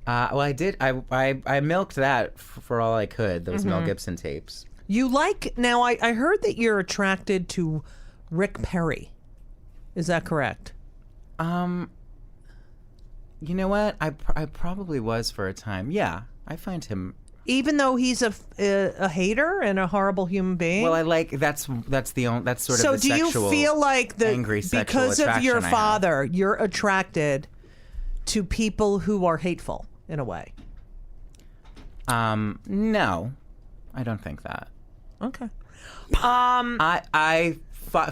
Speaker 3: Well, I did. I milked that for all I could. Those Mel Gibson tapes.
Speaker 2: You like now? I heard that you're attracted to Rick Perry. Is that correct?
Speaker 3: You know what? I probably was for a time. Yeah, I find him.
Speaker 2: Even though he's a hater and a horrible human being.
Speaker 3: Well, I like that's sort of
Speaker 2: so
Speaker 3: the
Speaker 2: do you
Speaker 3: sexual,
Speaker 2: feel like
Speaker 3: angry sexual
Speaker 2: because of your
Speaker 3: attraction I have.
Speaker 2: father, you're attracted to people who are hateful in a way?
Speaker 3: No, I don't think that.
Speaker 2: Okay.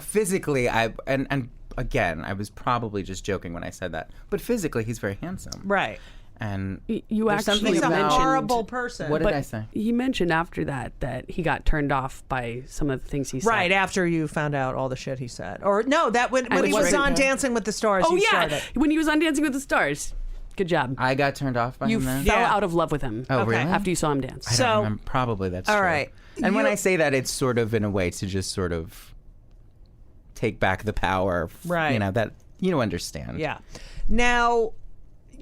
Speaker 3: Physically, and again, I was probably just joking when I said that. But physically, he's very handsome.
Speaker 2: Right.
Speaker 3: And
Speaker 4: You
Speaker 3: there's
Speaker 4: actually
Speaker 3: something
Speaker 2: He's a
Speaker 3: about-
Speaker 2: horrible person.
Speaker 3: What did
Speaker 4: But
Speaker 3: I say?
Speaker 4: he mentioned after that he got turned off by some of the things he said.
Speaker 2: Right after you found out all the shit he said, or no, that when
Speaker 4: And
Speaker 2: he
Speaker 4: it
Speaker 2: was
Speaker 4: was
Speaker 2: on
Speaker 4: right.
Speaker 2: Dancing with the Stars.
Speaker 4: Oh
Speaker 2: you
Speaker 4: yeah,
Speaker 2: started.
Speaker 4: when he was on Dancing with the Stars. Good job.
Speaker 3: I got turned off by
Speaker 4: You
Speaker 3: him then?
Speaker 4: fell
Speaker 2: Yeah.
Speaker 4: out of love with him.
Speaker 3: Oh, really?
Speaker 4: After you saw him dance.
Speaker 3: I
Speaker 2: So-
Speaker 3: don't remember. Probably that's
Speaker 2: All
Speaker 3: true.
Speaker 2: right.
Speaker 3: And when
Speaker 2: You-
Speaker 3: I say that, it's sort of in a way to just sort of take back the power.
Speaker 2: Right.
Speaker 3: That you understand.
Speaker 2: Yeah. Now,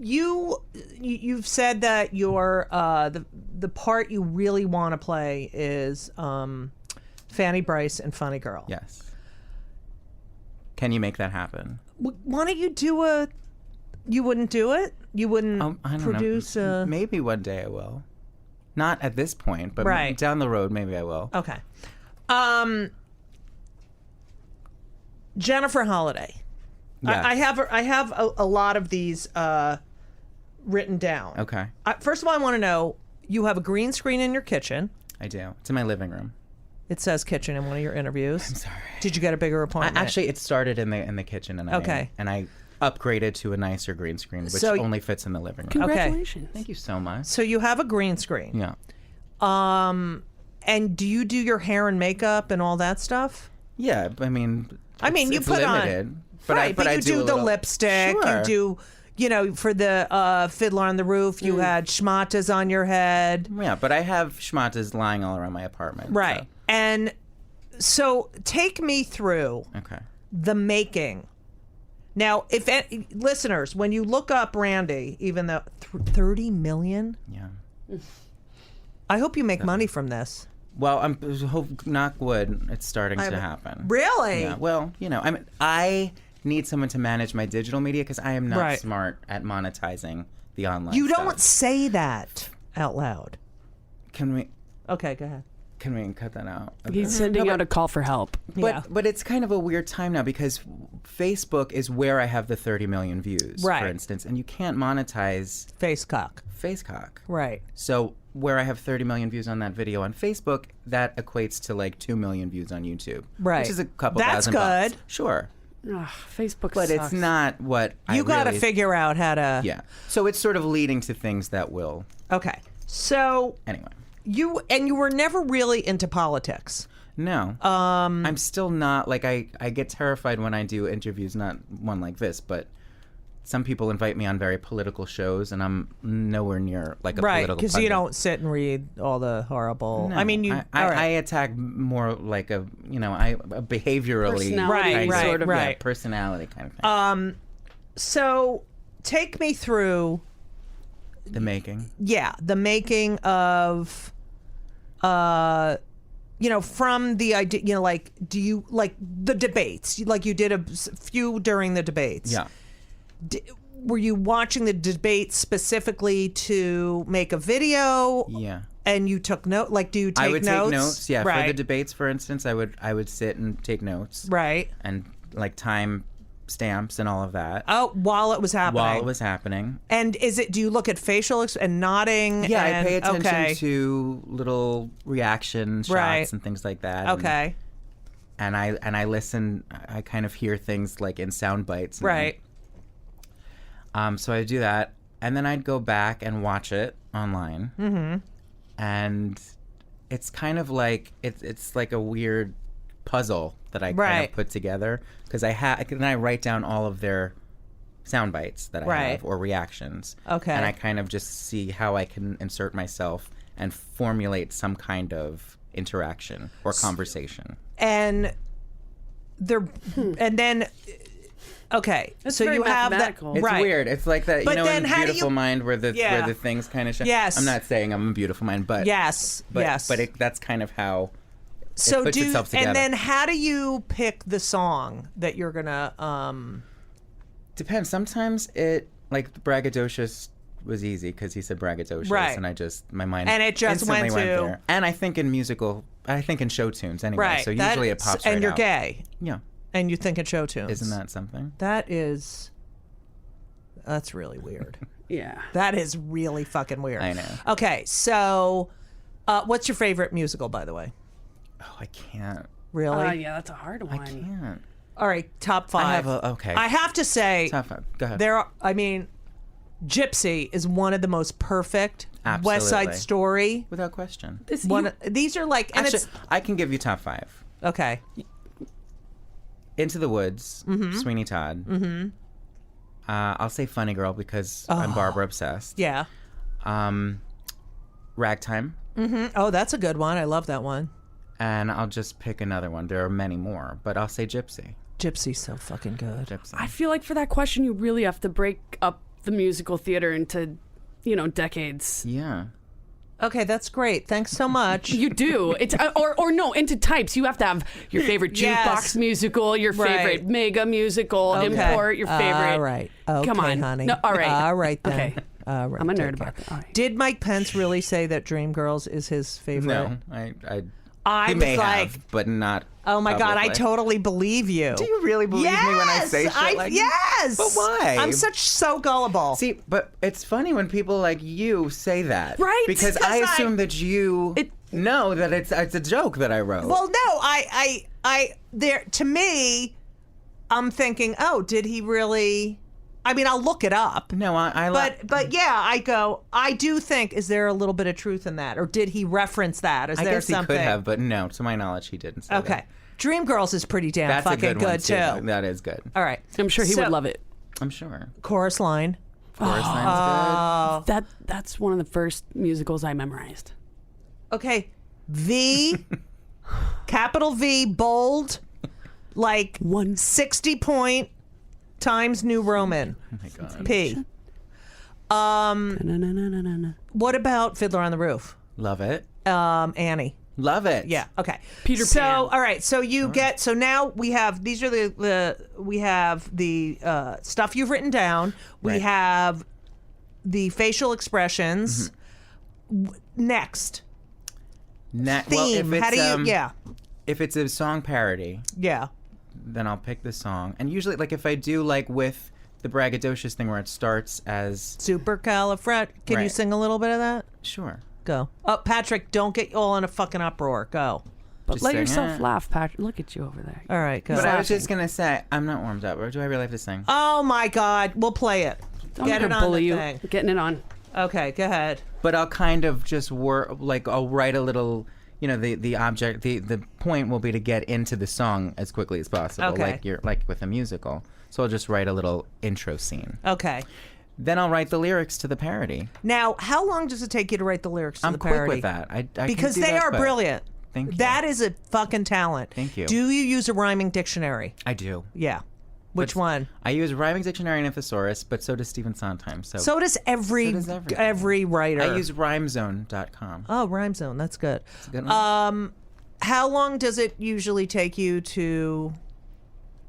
Speaker 2: you've said that your the part you really want to play is Fanny Bryce and Funny Girl.
Speaker 3: Yes. Can you make that happen?
Speaker 2: Why don't you do a? You wouldn't do it. You wouldn't
Speaker 3: I don't
Speaker 2: produce
Speaker 3: know.
Speaker 2: a.
Speaker 3: Maybe one day I will. Not at this point, but
Speaker 2: Right.
Speaker 3: down the road, maybe I will.
Speaker 2: Okay. Jennifer Holliday.
Speaker 3: Yes.
Speaker 2: I have a lot of these written down.
Speaker 3: Okay.
Speaker 2: First of all, I want to know, you have a green screen in your kitchen.
Speaker 3: I do. It's in my living room.
Speaker 2: It says kitchen in one of your interviews. I'm
Speaker 3: sorry.
Speaker 2: Did you get a bigger apartment?
Speaker 3: Actually, it started in the kitchen, and
Speaker 2: Okay.
Speaker 3: I upgraded to a nicer green screen, which
Speaker 2: So-
Speaker 3: only fits in the living room.
Speaker 4: Congratulations.
Speaker 3: Thank you so much.
Speaker 2: So you have a green screen.
Speaker 3: Yeah.
Speaker 2: And do you do your hair and makeup and all that stuff?
Speaker 3: Yeah. I mean,
Speaker 2: You
Speaker 3: it's
Speaker 2: put
Speaker 3: limited,
Speaker 2: on.
Speaker 3: but
Speaker 2: right,
Speaker 3: I
Speaker 2: you
Speaker 3: do
Speaker 2: do
Speaker 3: a
Speaker 2: the
Speaker 3: little-
Speaker 2: lipstick.
Speaker 3: Sure.
Speaker 2: You do, for the Fiddler on the Roof, you had schmatas on your head.
Speaker 3: Yeah, but I have schmatas lying all around my apartment.
Speaker 2: Right. And so take me through
Speaker 3: So. Okay.
Speaker 2: the making. Now, listeners, when you look up Randy, even though 30 million,
Speaker 3: Yeah.
Speaker 2: I hope you make money from this.
Speaker 3: Well, I'm knock wood. It's starting to happen.
Speaker 2: Really?
Speaker 3: Yeah. Well, I need someone to manage my digital media because I am not
Speaker 2: Right.
Speaker 3: smart at monetizing the online.
Speaker 2: You
Speaker 3: stuff.
Speaker 2: don't say that out loud.
Speaker 3: Can we?
Speaker 2: Okay, go ahead.
Speaker 3: Can we cut that out?
Speaker 4: He's sending out a call for help.
Speaker 3: But it's kind of a weird time now because Facebook is where I have the 30 million views,
Speaker 2: Right.
Speaker 3: for instance, and you can't monetize
Speaker 2: Face cock.
Speaker 3: Facecock.
Speaker 2: Right.
Speaker 3: So where I have 30 million views on that video on Facebook, that equates to like 2 million views on YouTube.
Speaker 2: Right.
Speaker 3: Which is a couple
Speaker 2: That's
Speaker 3: thousand bucks.
Speaker 2: good.
Speaker 3: Sure.
Speaker 4: Ugh, Facebook
Speaker 3: But
Speaker 4: sucks.
Speaker 3: it's not what
Speaker 2: You got to
Speaker 3: really...
Speaker 2: figure out how to.
Speaker 3: Yeah. So it's sort of leading to things that will...
Speaker 2: Okay. So
Speaker 3: Anyway.
Speaker 2: you were never really into politics.
Speaker 3: No. I'm still not, like, I get terrified when I do interviews, not one like this, but some people invite me on very political shows, and I'm nowhere near, like, a
Speaker 2: Right,
Speaker 3: political
Speaker 2: because you
Speaker 3: pundit.
Speaker 2: don't sit and read all the horrible.
Speaker 3: No.
Speaker 2: I mean, you.
Speaker 3: I
Speaker 2: all right.
Speaker 3: attack more like a behaviorally
Speaker 4: Personality,
Speaker 3: kind
Speaker 2: right,
Speaker 3: sort of
Speaker 2: right.
Speaker 3: yeah, personality kind of thing.
Speaker 2: So take me through.
Speaker 3: The making.
Speaker 2: Yeah, the making of. From the idea, like, do you like the debates? Like, you did a few during the debates.
Speaker 3: Yeah.
Speaker 2: Were you watching the debates specifically to make a video?
Speaker 3: Yeah.
Speaker 2: And you took note. Like, do you take notes?
Speaker 3: I would take notes. Yeah.
Speaker 2: Right.
Speaker 3: For the debates, for instance, I would sit and take notes.
Speaker 2: Right.
Speaker 3: And like time stamps and all of that.
Speaker 2: Oh, while it was happening.
Speaker 3: While it was happening.
Speaker 2: And do you look at facial and nodding?
Speaker 3: Yeah,
Speaker 2: and,
Speaker 3: I pay attention
Speaker 2: okay.
Speaker 3: to little reaction shots
Speaker 2: Right.
Speaker 3: and things like that.
Speaker 2: Okay.
Speaker 3: And I listen. I kind of hear things like in sound bites.
Speaker 2: Right.
Speaker 3: So I do that, and then I'd go back and watch it online. Mm-hmm. And it's kind of like it's like a weird puzzle that I kind
Speaker 2: Right.
Speaker 3: of put together because then I write down all of their sound bites that I
Speaker 2: Right.
Speaker 3: have or reactions.
Speaker 2: Okay.
Speaker 3: And I kind of just see how I can insert myself and formulate some kind of interaction or conversation.
Speaker 2: And then okay.
Speaker 4: That's
Speaker 2: so
Speaker 4: very
Speaker 2: you have that.
Speaker 4: mathematical.
Speaker 3: It's
Speaker 2: Right.
Speaker 3: weird. It's like that,
Speaker 2: But then
Speaker 3: in
Speaker 2: how do
Speaker 3: Beautiful
Speaker 2: you-
Speaker 3: Mind where the
Speaker 2: Yeah.
Speaker 3: things kind of show.
Speaker 2: Yes.
Speaker 3: I'm not saying I'm a beautiful mind, but
Speaker 2: Yes.
Speaker 3: but,
Speaker 2: yes.
Speaker 3: but that's kind of how
Speaker 2: so
Speaker 3: it puts itself together.
Speaker 2: and then how do you pick the song that you're gonna?
Speaker 3: Depends. Sometimes it, like, braggadocious was easy because he said braggadocious,
Speaker 2: Right.
Speaker 3: and my mind
Speaker 2: And it just
Speaker 3: instantly
Speaker 2: went to-
Speaker 3: there. And I think in show tunes anyway.
Speaker 2: Right.
Speaker 3: So usually it
Speaker 2: That's-
Speaker 3: pops
Speaker 2: and
Speaker 3: right
Speaker 2: you're
Speaker 3: out.
Speaker 2: gay,
Speaker 3: Yeah.
Speaker 2: and you think in show tunes.
Speaker 3: Isn't that something?
Speaker 2: That's really weird.
Speaker 4: Yeah.
Speaker 2: That is really fucking weird.
Speaker 3: I know.
Speaker 2: Okay, so what's your favorite musical, by the way?
Speaker 3: Oh, I can't.
Speaker 2: Really?
Speaker 4: Yeah, that's a hard one.
Speaker 3: I can't.
Speaker 2: All right, top five.
Speaker 3: Okay.
Speaker 2: I have to say,
Speaker 3: Top five. Go ahead.
Speaker 2: Gypsy is one of the most perfect West Side
Speaker 3: Absolutely.
Speaker 2: Story.
Speaker 3: Without question.
Speaker 2: These are like, and
Speaker 3: Actually, I can give you top five.
Speaker 2: it's okay.
Speaker 3: Into the Woods, Sweeney Todd. Mm-hmm. I'll say Funny Girl because I'm Barbara obsessed.
Speaker 2: Yeah.
Speaker 3: Ragtime.
Speaker 2: Oh, that's a good one. I love that one.
Speaker 3: And I'll just pick another one. There are many more, but I'll say Gypsy.
Speaker 2: Gypsy's so fucking good.
Speaker 3: Gypsy.
Speaker 4: I feel like for that question, you really have to break up the musical theater into, decades.
Speaker 3: Yeah.
Speaker 2: Okay, that's great. Thanks so much.
Speaker 4: You do. It's or no, into types. You have to have your favorite jukebox
Speaker 2: Yes.
Speaker 4: musical, your
Speaker 2: Right.
Speaker 4: favorite mega musical,
Speaker 2: Okay.
Speaker 4: import, your favorite.
Speaker 2: All right. Okay,
Speaker 4: Come on.
Speaker 2: honey.
Speaker 4: No, all right.
Speaker 2: All right then.
Speaker 4: Okay.
Speaker 2: All right.
Speaker 4: I'm a
Speaker 2: take
Speaker 4: nerd
Speaker 2: care.
Speaker 4: about that. All right.
Speaker 2: Did Mike Pence really say that Dreamgirls is his favorite?
Speaker 3: No,
Speaker 2: I
Speaker 3: he
Speaker 2: was
Speaker 3: may
Speaker 2: like,
Speaker 3: have, but not.
Speaker 2: oh my God, I
Speaker 3: publicly.
Speaker 2: totally believe you.
Speaker 3: Do you really believe me when I say shit like
Speaker 2: Yes.
Speaker 3: But why?
Speaker 2: I'm so gullible.
Speaker 3: See, but it's funny when people like you say that,
Speaker 4: Right?
Speaker 3: Because I assume that you know that it's a joke that I wrote.
Speaker 2: Well, no, I there to me, I'm thinking, oh, did he really? I mean, I'll look it up.
Speaker 3: no,
Speaker 2: But yeah, I do think, is there a little bit of truth in that, or did he reference that? Is
Speaker 3: I
Speaker 2: there
Speaker 3: guess
Speaker 2: something?
Speaker 3: he could have, but no, to my knowledge, he didn't say
Speaker 2: Okay,
Speaker 3: that.
Speaker 2: Dreamgirls is pretty damn
Speaker 3: That's
Speaker 2: fucking
Speaker 3: a good one
Speaker 2: too.
Speaker 3: That is good.
Speaker 2: All right,
Speaker 4: I'm sure he
Speaker 2: So-
Speaker 4: would love it.
Speaker 3: I'm sure.
Speaker 2: chorus line.
Speaker 3: Chorus line's
Speaker 4: That's one of the first musicals I memorized.
Speaker 2: Okay, V, capital V, bold, like 160 point times New Roman.
Speaker 3: good. Oh my God.
Speaker 2: P.
Speaker 4: Na-na-na-na-na-na.
Speaker 2: What about Fiddler on the Roof?
Speaker 3: Love it.
Speaker 2: Annie.
Speaker 3: Love it.
Speaker 2: Yeah. Okay.
Speaker 4: Peter
Speaker 2: so,
Speaker 4: Pan.
Speaker 2: all right. So you get. So now we have. These are we have the stuff you've written down. We
Speaker 3: Right.
Speaker 2: have the facial expressions. Next. theme? How do you? Yeah.
Speaker 3: If it's a song parody,
Speaker 2: Yeah.
Speaker 3: then I'll pick the song. And usually, like if I do like with the braggadocious thing where it starts as
Speaker 2: Supercalifragilistic. Can you
Speaker 3: Right.
Speaker 2: sing a little bit of that?
Speaker 3: sure.
Speaker 2: Go. Oh, Patrick, don't get all in a fucking uproar. Go.
Speaker 4: But
Speaker 3: Just
Speaker 4: let
Speaker 3: sing
Speaker 4: yourself
Speaker 3: it.
Speaker 4: laugh, Patrick. Look at you over there.
Speaker 2: All right, go.
Speaker 3: But I was just gonna say I'm not warmed up. Or do I really have to sing?
Speaker 2: Oh my God, we'll play it.
Speaker 4: Don't
Speaker 2: Get
Speaker 4: let
Speaker 2: it
Speaker 4: her
Speaker 2: on
Speaker 4: bully
Speaker 2: the
Speaker 4: you.
Speaker 2: thing.
Speaker 4: Getting it on.
Speaker 2: Okay, go ahead.
Speaker 3: But I'll kind of just work, like I'll write a little, you know, the object, the point will be to get into the song as quickly as possible,
Speaker 2: Okay.
Speaker 3: like with a musical. So I'll just write a little intro scene.
Speaker 2: Okay.
Speaker 3: Then I'll write the lyrics to the parody.
Speaker 2: Now, how long does it take you to write the lyrics to
Speaker 3: I'm
Speaker 2: the
Speaker 3: quick
Speaker 2: parody?
Speaker 3: with that. I
Speaker 2: Because
Speaker 3: can do
Speaker 2: they
Speaker 3: that
Speaker 2: are
Speaker 3: quick.
Speaker 2: brilliant.
Speaker 3: Thank you.
Speaker 2: That is a fucking talent.
Speaker 3: Thank you.
Speaker 2: Do you use a rhyming dictionary?
Speaker 3: I do.
Speaker 2: Yeah. Which
Speaker 3: But
Speaker 2: one?
Speaker 3: I use rhyming dictionary and a thesaurus, but so does Stephen Sondheim.
Speaker 2: So does every
Speaker 3: everything.
Speaker 2: every writer.
Speaker 3: I use rhymezone.com.
Speaker 2: Oh, Rhyme Zone. That's good.
Speaker 3: It's a good one.
Speaker 2: How long does it usually take you to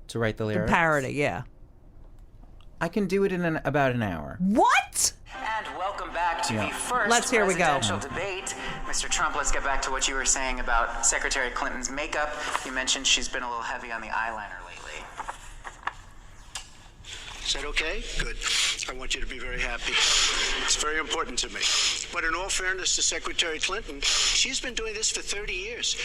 Speaker 3: To write the lyrics.
Speaker 2: parody? Yeah.
Speaker 3: I can do it in about an hour.
Speaker 2: What?
Speaker 6: And welcome back to the first
Speaker 2: Here we go.
Speaker 6: presidential debate. Mr. Trump, let's get back to what you were saying about Secretary Clinton's makeup. You mentioned she's been a little heavy on the eyeliner lately.
Speaker 7: Is that okay? Good. I want you to be very happy. It's very important to me. But in all fairness to Secretary Clinton, she's been doing this for 30 years.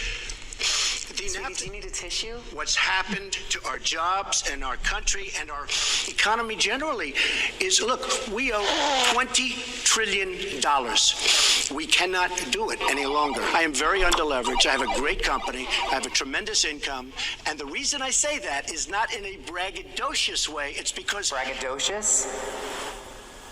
Speaker 6: Sweetie, do you need a tissue?
Speaker 7: What's happened to our jobs and our country and our economy generally is, look, we owe $20 trillion. We cannot do it any longer. I am very underleveraged. I have a great company. I have a tremendous income. And the reason I say that is not in a braggadocious way. It's because...
Speaker 6: Braggadocious?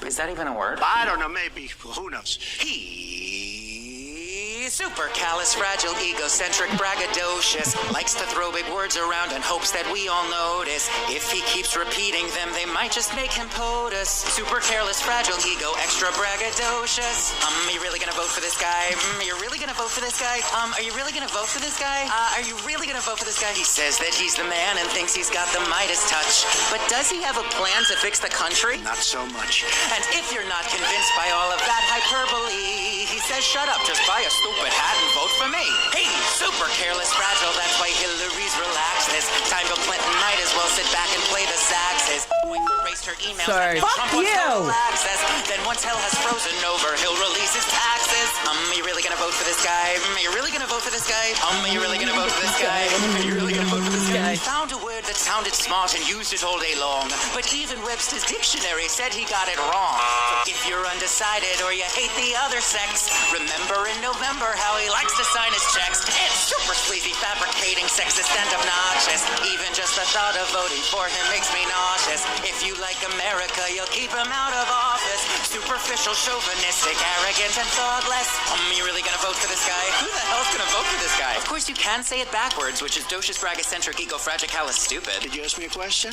Speaker 6: Is that even a word?
Speaker 7: I don't know, maybe. Who knows?
Speaker 6: He's super callous, fragile, egocentric, braggadocious. Likes to throw big words around and hopes that we all notice. If he keeps repeating them, they might just make him POTUS. Super careless, fragile, ego, extra braggadocious. You really gonna vote for this guy? You're really gonna vote for this guy? Are you really gonna vote for this guy? Are you really gonna vote for this guy? He says that he's the man and thinks he's got the Midas touch. But does he have a plan to fix the country?
Speaker 7: Not so much.
Speaker 6: And if you're not convinced by all of that hyperbole, he says, shut up, just buy a stupid hat and vote for me. He's super careless, fragile, that's why Hillary's relaxed. This time Bill Clinton might as well sit back and play the saxes. Wife erased her emails.
Speaker 3: Sorry.
Speaker 6: Trump
Speaker 2: Fuck
Speaker 6: wants
Speaker 2: you.
Speaker 6: total access. Then once hell has frozen over, he'll release his taxes. You really gonna vote for this guy? You really gonna vote for this guy? You really gonna vote for this guy? You really gonna vote for this guy? He found a word that sounded smart and used it all day long. But even Webster's dictionary said he got it wrong. So if you're undecided or you hate the other sex, remember in November how he likes to sign his checks. It's super sleazy, fabricating, sexist, and obnoxious. Even just the thought of voting for him makes me nauseous. If you like America, you'll keep him out of office. Superficial, chauvinistic, arrogant, and thoughtless. You really gonna vote for this guy? Who the hell's gonna vote for this guy? Of course, you can say it backwards, which is docious, braggacentric, ego, fragicalist, stupid.
Speaker 7: Did you ask me a question?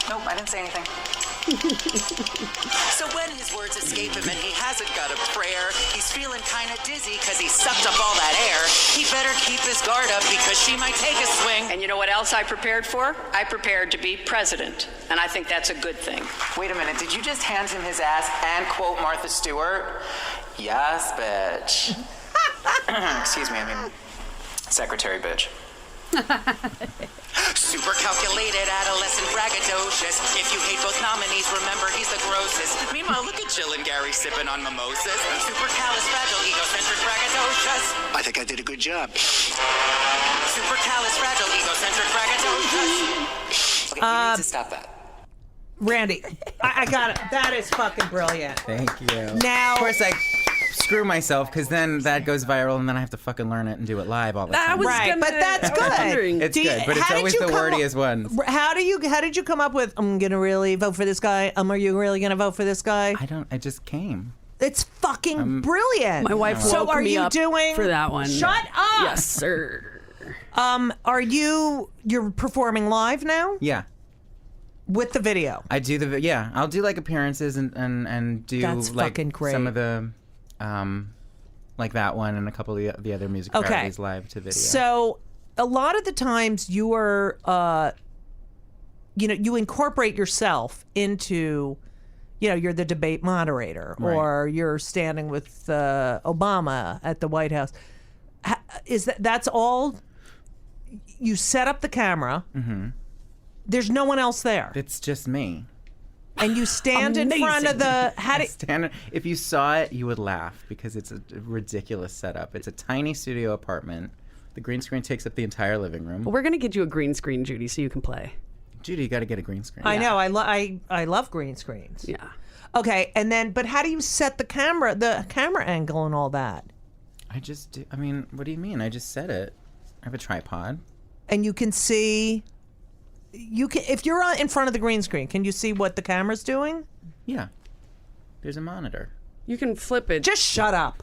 Speaker 6: Nope, I didn't say anything. So when his words escape him and he hasn't got a prayer, he's feeling kinda dizzy cause he sucked up all that air. He better keep his guard up because she might take a swing.
Speaker 8: And you know what else I prepared for? I prepared to be president, and I think that's a good thing.
Speaker 6: Wait a minute, did you just hand him his ass and quote Martha Stewart? Yes, bitch. Excuse me, I mean, secretary bitch. Super calculated, adolescent, braggadocious. If you hate both nominees, remember he's the grossest. Meanwhile, look at Jill and Gary sipping on mimosas. Super callous, fragile, egocentric, braggadocious.
Speaker 7: I think I did a good job.
Speaker 6: Super callous, fragile, egocentric, braggadocious. Okay, you need to stop that.
Speaker 2: Randy, I got it. That is fucking brilliant.
Speaker 3: Thank you.
Speaker 2: Now-
Speaker 3: of course, I screw myself because then that goes viral and then I have to fucking learn it and do it live all the time.
Speaker 2: Right, but that's good.
Speaker 3: It's
Speaker 2: Do you-
Speaker 3: good, but it's
Speaker 2: how did
Speaker 3: always
Speaker 2: you
Speaker 3: the
Speaker 2: come up-
Speaker 3: wordiest ones.
Speaker 2: How did you come up with? I'm gonna really vote for this guy. Are you really gonna vote for this guy?
Speaker 3: I just came.
Speaker 2: It's fucking brilliant.
Speaker 4: My wife
Speaker 2: So
Speaker 4: woke
Speaker 2: are
Speaker 4: me
Speaker 2: you
Speaker 4: up
Speaker 2: doing
Speaker 4: for that one?
Speaker 2: Shut up.
Speaker 4: Yes, sir.
Speaker 2: Are you're performing live now
Speaker 3: Yeah.
Speaker 2: with the video?
Speaker 3: I do I'll do like appearances and do
Speaker 2: That's
Speaker 3: like
Speaker 2: fucking great.
Speaker 3: some of the like that one and a couple of the other music
Speaker 2: Okay.
Speaker 3: parodies live to video.
Speaker 2: So a lot of the times you are, you incorporate yourself into, you're the debate moderator
Speaker 3: Right.
Speaker 2: or you're standing with Obama at the White House. that's all? You set up the camera. Mm-hmm. There's no one else there.
Speaker 3: It's just me.
Speaker 2: And you stand in front of the...
Speaker 3: If you saw it, you would laugh because it's a ridiculous setup. It's a tiny studio apartment. The green screen takes up the entire living room.
Speaker 4: We're going to get you a green screen, Judy, so you can play.
Speaker 3: Judy, you got to get a green screen.
Speaker 2: I know. I love green screens.
Speaker 4: Yeah.
Speaker 2: Okay, and then, but how do you set the camera angle and all that?
Speaker 3: I just do. I mean, what do you mean? I just set it. I have a tripod.
Speaker 2: And you can see... if you're in front of the green screen, can you see what the camera's doing?
Speaker 3: Yeah. There's a monitor.
Speaker 4: You can flip it.
Speaker 2: Just shut up.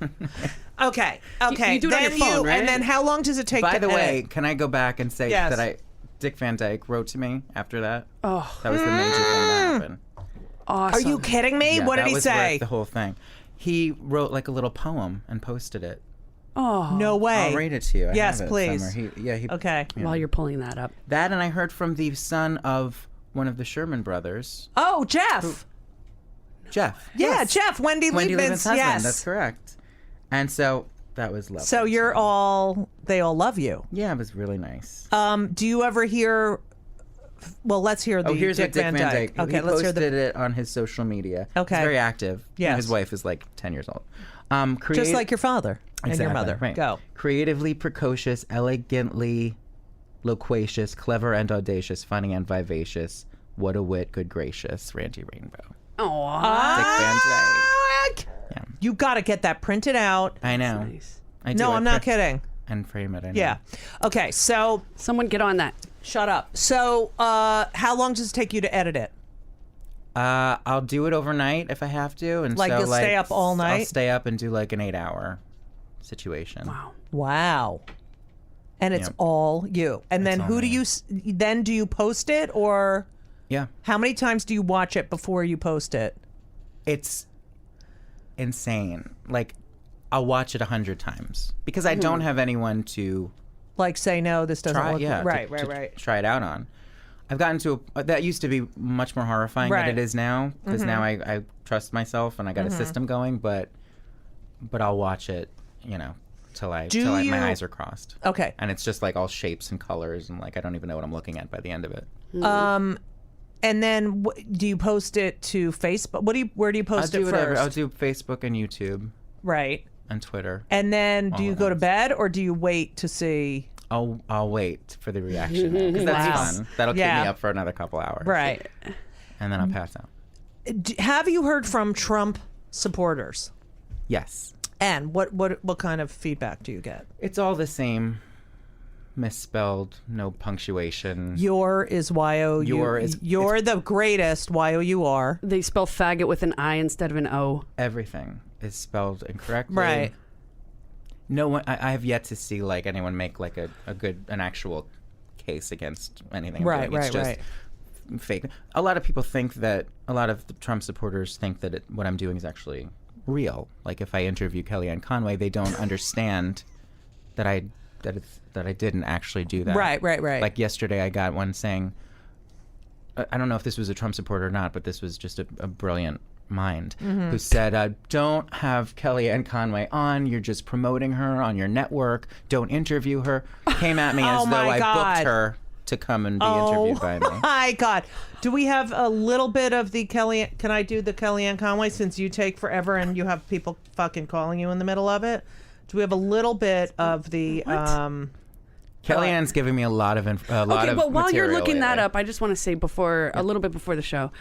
Speaker 2: Okay.
Speaker 4: You do it on your phone, right?
Speaker 2: And then how long does it take
Speaker 3: By
Speaker 2: to
Speaker 3: the way,
Speaker 2: edit?
Speaker 3: can I go back and say
Speaker 2: Yes.
Speaker 3: that Dick Van Dyke wrote to me after that?
Speaker 4: Oh.
Speaker 3: That was the major thing that happened.
Speaker 4: Awesome.
Speaker 2: Are you kidding me?
Speaker 3: Yeah,
Speaker 2: what did
Speaker 3: that
Speaker 2: he
Speaker 3: was
Speaker 2: say?
Speaker 3: worth the whole thing. He wrote like a little poem and posted it.
Speaker 4: Oh.
Speaker 2: No way.
Speaker 3: I'll read it to you. I
Speaker 2: Yes,
Speaker 3: have it
Speaker 2: please.
Speaker 3: somewhere. He
Speaker 2: Okay.
Speaker 4: While you're pulling that up.
Speaker 3: That, and I heard from the son of one of the Sherman brothers,
Speaker 2: Oh, Jeff.
Speaker 3: Jeff.
Speaker 2: Yeah,
Speaker 3: Yes.
Speaker 2: Jeff. Wendy
Speaker 3: Wendy
Speaker 2: Liebman's.
Speaker 3: Liebman's husband.
Speaker 2: Yes.
Speaker 3: That's correct. And so that was lovely.
Speaker 2: So they all love you.
Speaker 3: Yeah, it was really nice.
Speaker 2: Do you ever hear? Well, let's hear the
Speaker 3: here's
Speaker 2: Dick
Speaker 3: what Dick Van
Speaker 2: Dyke.
Speaker 3: Dyke.
Speaker 2: Okay,
Speaker 3: he
Speaker 2: let's hear
Speaker 3: posted
Speaker 2: the.
Speaker 3: it on his social media.
Speaker 2: Okay.
Speaker 3: He's very active.
Speaker 2: Yes.
Speaker 3: His wife is like 10 years old.
Speaker 2: Just like your father and your mother.
Speaker 3: Right.
Speaker 2: Go.
Speaker 3: Creatively precocious, elegantly loquacious, clever and audacious, funny and vivacious. What a wit, good gracious, Randy Rainbow.
Speaker 4: Aw.
Speaker 3: Dick Van Dyke. Yeah.
Speaker 2: You got to get that printed out.
Speaker 3: I know.
Speaker 4: Nice.
Speaker 3: I do.
Speaker 2: No,
Speaker 3: I
Speaker 2: I'm not
Speaker 3: print
Speaker 2: kidding.
Speaker 3: And frame it. I know.
Speaker 2: Yeah. Okay, so
Speaker 4: Someone get on that.
Speaker 2: shut up. So, how long does it take you to edit it?
Speaker 3: I'll do it overnight if I have to, and
Speaker 2: Like,
Speaker 3: so
Speaker 2: you'll stay up all night?
Speaker 3: I'll stay up and do like an 8-hour situation.
Speaker 4: Wow.
Speaker 2: Wow. And it's
Speaker 3: Yep.
Speaker 2: all you. And then
Speaker 3: all
Speaker 2: who do
Speaker 3: me.
Speaker 2: you then do you post it, or
Speaker 3: Yeah,
Speaker 2: how many times do you watch it before you post it?
Speaker 3: it's insane. Like, I'll watch it 100 times because I don't have anyone to
Speaker 2: Like, say no, this doesn't
Speaker 3: try.
Speaker 2: look
Speaker 3: Yeah,
Speaker 2: right,
Speaker 3: to
Speaker 2: right.
Speaker 3: try it out on. I've gotten to that used to be much more horrifying
Speaker 2: Right.
Speaker 3: than it is now because now I trust myself and I got a system going. But I'll watch it, till
Speaker 2: you-
Speaker 3: my eyes are crossed.
Speaker 2: Okay.
Speaker 3: And it's just like all shapes and colors and like I don't even know what I'm looking at by the end of it.
Speaker 2: And then do you post it to Facebook? Where do you post
Speaker 3: I'll
Speaker 2: it
Speaker 3: do whatever.
Speaker 2: first?
Speaker 3: I'll do Facebook and YouTube
Speaker 2: Right.
Speaker 3: and Twitter.
Speaker 2: And then do
Speaker 3: All
Speaker 2: you
Speaker 3: at
Speaker 2: go to
Speaker 3: once.
Speaker 2: bed, or do you wait to see?
Speaker 3: I'll wait for the reaction because that's
Speaker 2: Wow.
Speaker 3: fun. That'll keep
Speaker 2: Yeah.
Speaker 3: me up for another couple hours.
Speaker 2: Right.
Speaker 3: And then I'll pass out.
Speaker 2: Have you heard from Trump supporters?
Speaker 3: Yes.
Speaker 2: And what kind of feedback do you get?
Speaker 3: It's all the same. Misspelled, no punctuation.
Speaker 2: Your is Y-O-U. You're the greatest, Y-O-U-R.
Speaker 4: They spell faggot with an I instead of an O.
Speaker 3: Everything is spelled incorrectly.
Speaker 2: Right.
Speaker 3: No one. I have yet to see like anyone make like an actual case against anything. I'm
Speaker 2: Right,
Speaker 3: doing. It's
Speaker 2: right,
Speaker 3: just fake. A lot of people think that a lot of the Trump supporters think that what I'm doing is actually real. Like if I interview Kellyanne Conway, they don't understand that I didn't actually do that.
Speaker 2: Right.
Speaker 3: Like yesterday, I got one saying, I don't know if this was a Trump supporter or not, but this was just a brilliant mind who said, don't have Kellyanne Conway on. You're just promoting her on your network. Don't interview her. Came at me as though
Speaker 2: my
Speaker 3: I
Speaker 2: God.
Speaker 3: booked her to come and be interviewed by me.
Speaker 2: Oh my God. Do we have a little bit of the Kellyanne? Can I do the Kellyanne Conway since you take forever and you have people fucking calling you in the middle of it? Do we have a little bit of the
Speaker 3: Kellyanne's giving me a lot of
Speaker 4: Okay, but while you're
Speaker 3: material
Speaker 4: looking that
Speaker 3: lately.
Speaker 4: up, I just want to say a little bit before the show,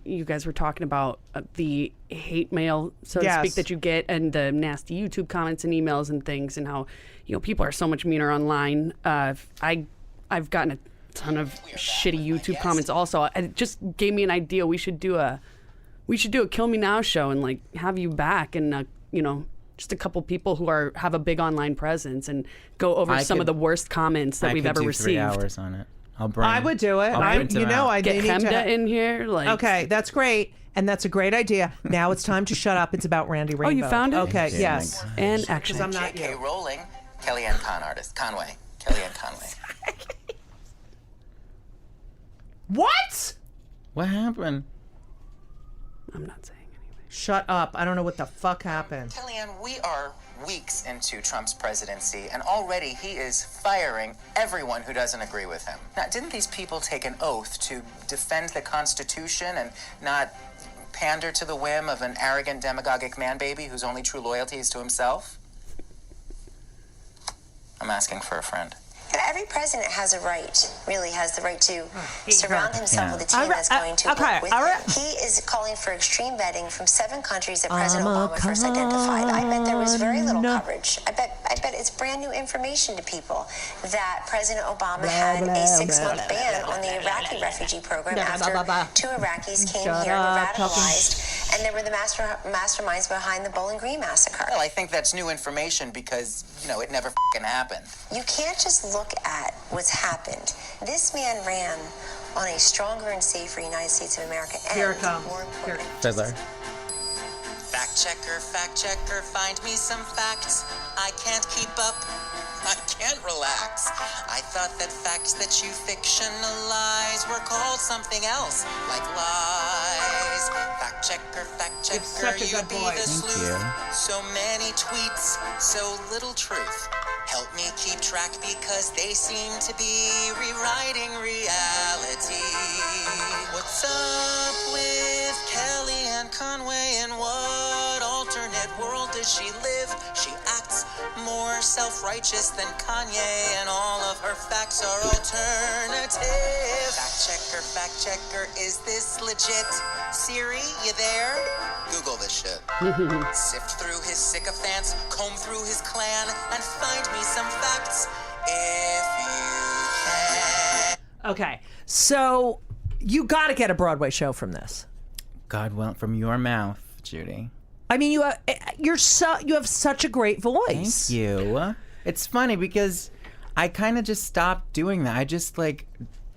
Speaker 4: you guys were talking about the hate mail, so to
Speaker 2: Yes.
Speaker 4: speak, that you get, and the nasty YouTube comments and emails and things, and how people are so much meaner online. I've gotten a ton of shitty YouTube comments. Also, it just gave me an idea. We should do a Kill Me Now show and like have you back and just a couple people who have a big online presence and go over some of the worst comments that we've
Speaker 3: I
Speaker 4: ever
Speaker 3: could do
Speaker 4: received.
Speaker 3: 3 hours on it.
Speaker 2: I would do it.
Speaker 3: I'll print them out.
Speaker 4: Get
Speaker 2: need to
Speaker 4: Hemda in here. Like,
Speaker 2: Okay, that's great. And that's a great idea. Now it's time to shut up. It's about Randy Rainbow.
Speaker 4: you found it?
Speaker 2: Okay,
Speaker 3: Yeah,
Speaker 2: yes.
Speaker 4: and action.
Speaker 2: Because I'm not
Speaker 6: J.K.
Speaker 2: you.
Speaker 6: Rowling, Kellyanne Conway. Kellyanne Conway.
Speaker 2: What?
Speaker 3: What happened?
Speaker 4: I'm not saying anything.
Speaker 2: Shut up. I don't know what the fuck happened.
Speaker 6: Kellyanne, we are weeks into Trump's presidency, and already he is firing everyone who doesn't agree with him. Now, didn't these people take an oath to defend the Constitution and not pander to the whim of an arrogant, demagogic man-baby whose only true loyalty is to himself? I'm asking for a friend.
Speaker 9: Every president has a right, really has the right to surround himself with a team that's going to work with him. He is calling for extreme vetting from 7 countries that President Obama first identified. I bet there was very little coverage. I bet it's brand new information to people that President Obama had a 6-month ban on the Iraqi refugee program after 2 Iraqis came here and were radicalized, and they were the masterminds behind the Bowling Green massacre.
Speaker 6: Well, I think that's new information because, it never f***ing happened.
Speaker 9: You can't just look at what's happened. This man ran on a stronger and safer United States of America. And
Speaker 2: Here it comes.
Speaker 9: more important,
Speaker 3: Fiddler.
Speaker 6: Fact checker, find me some facts. I can't keep up. I can't relax. I thought that facts that you fictionalize were called something else, like lies. Fact checker,
Speaker 2: such a good
Speaker 6: you be
Speaker 2: boy.
Speaker 6: the
Speaker 3: Thank
Speaker 6: sleuth.
Speaker 3: you.
Speaker 6: So many tweets, so little truth. Help me keep track because they seem to be rewriting reality. What's up with Kellyanne Conway and what alternate world does she live? She acts more self-righteous than Kanye and all of her facts are alternative. Fact checker, is this legit? Siri, you there? Google this shit. Sift through his sycophants, comb through his clan, and find me some facts if you can.
Speaker 2: Okay, so you got to get a Broadway show from this.
Speaker 3: God willing, from your mouth, Judy.
Speaker 2: I mean, you have such a great voice.
Speaker 3: Thank you. It's funny because I kind of just stopped doing that. I just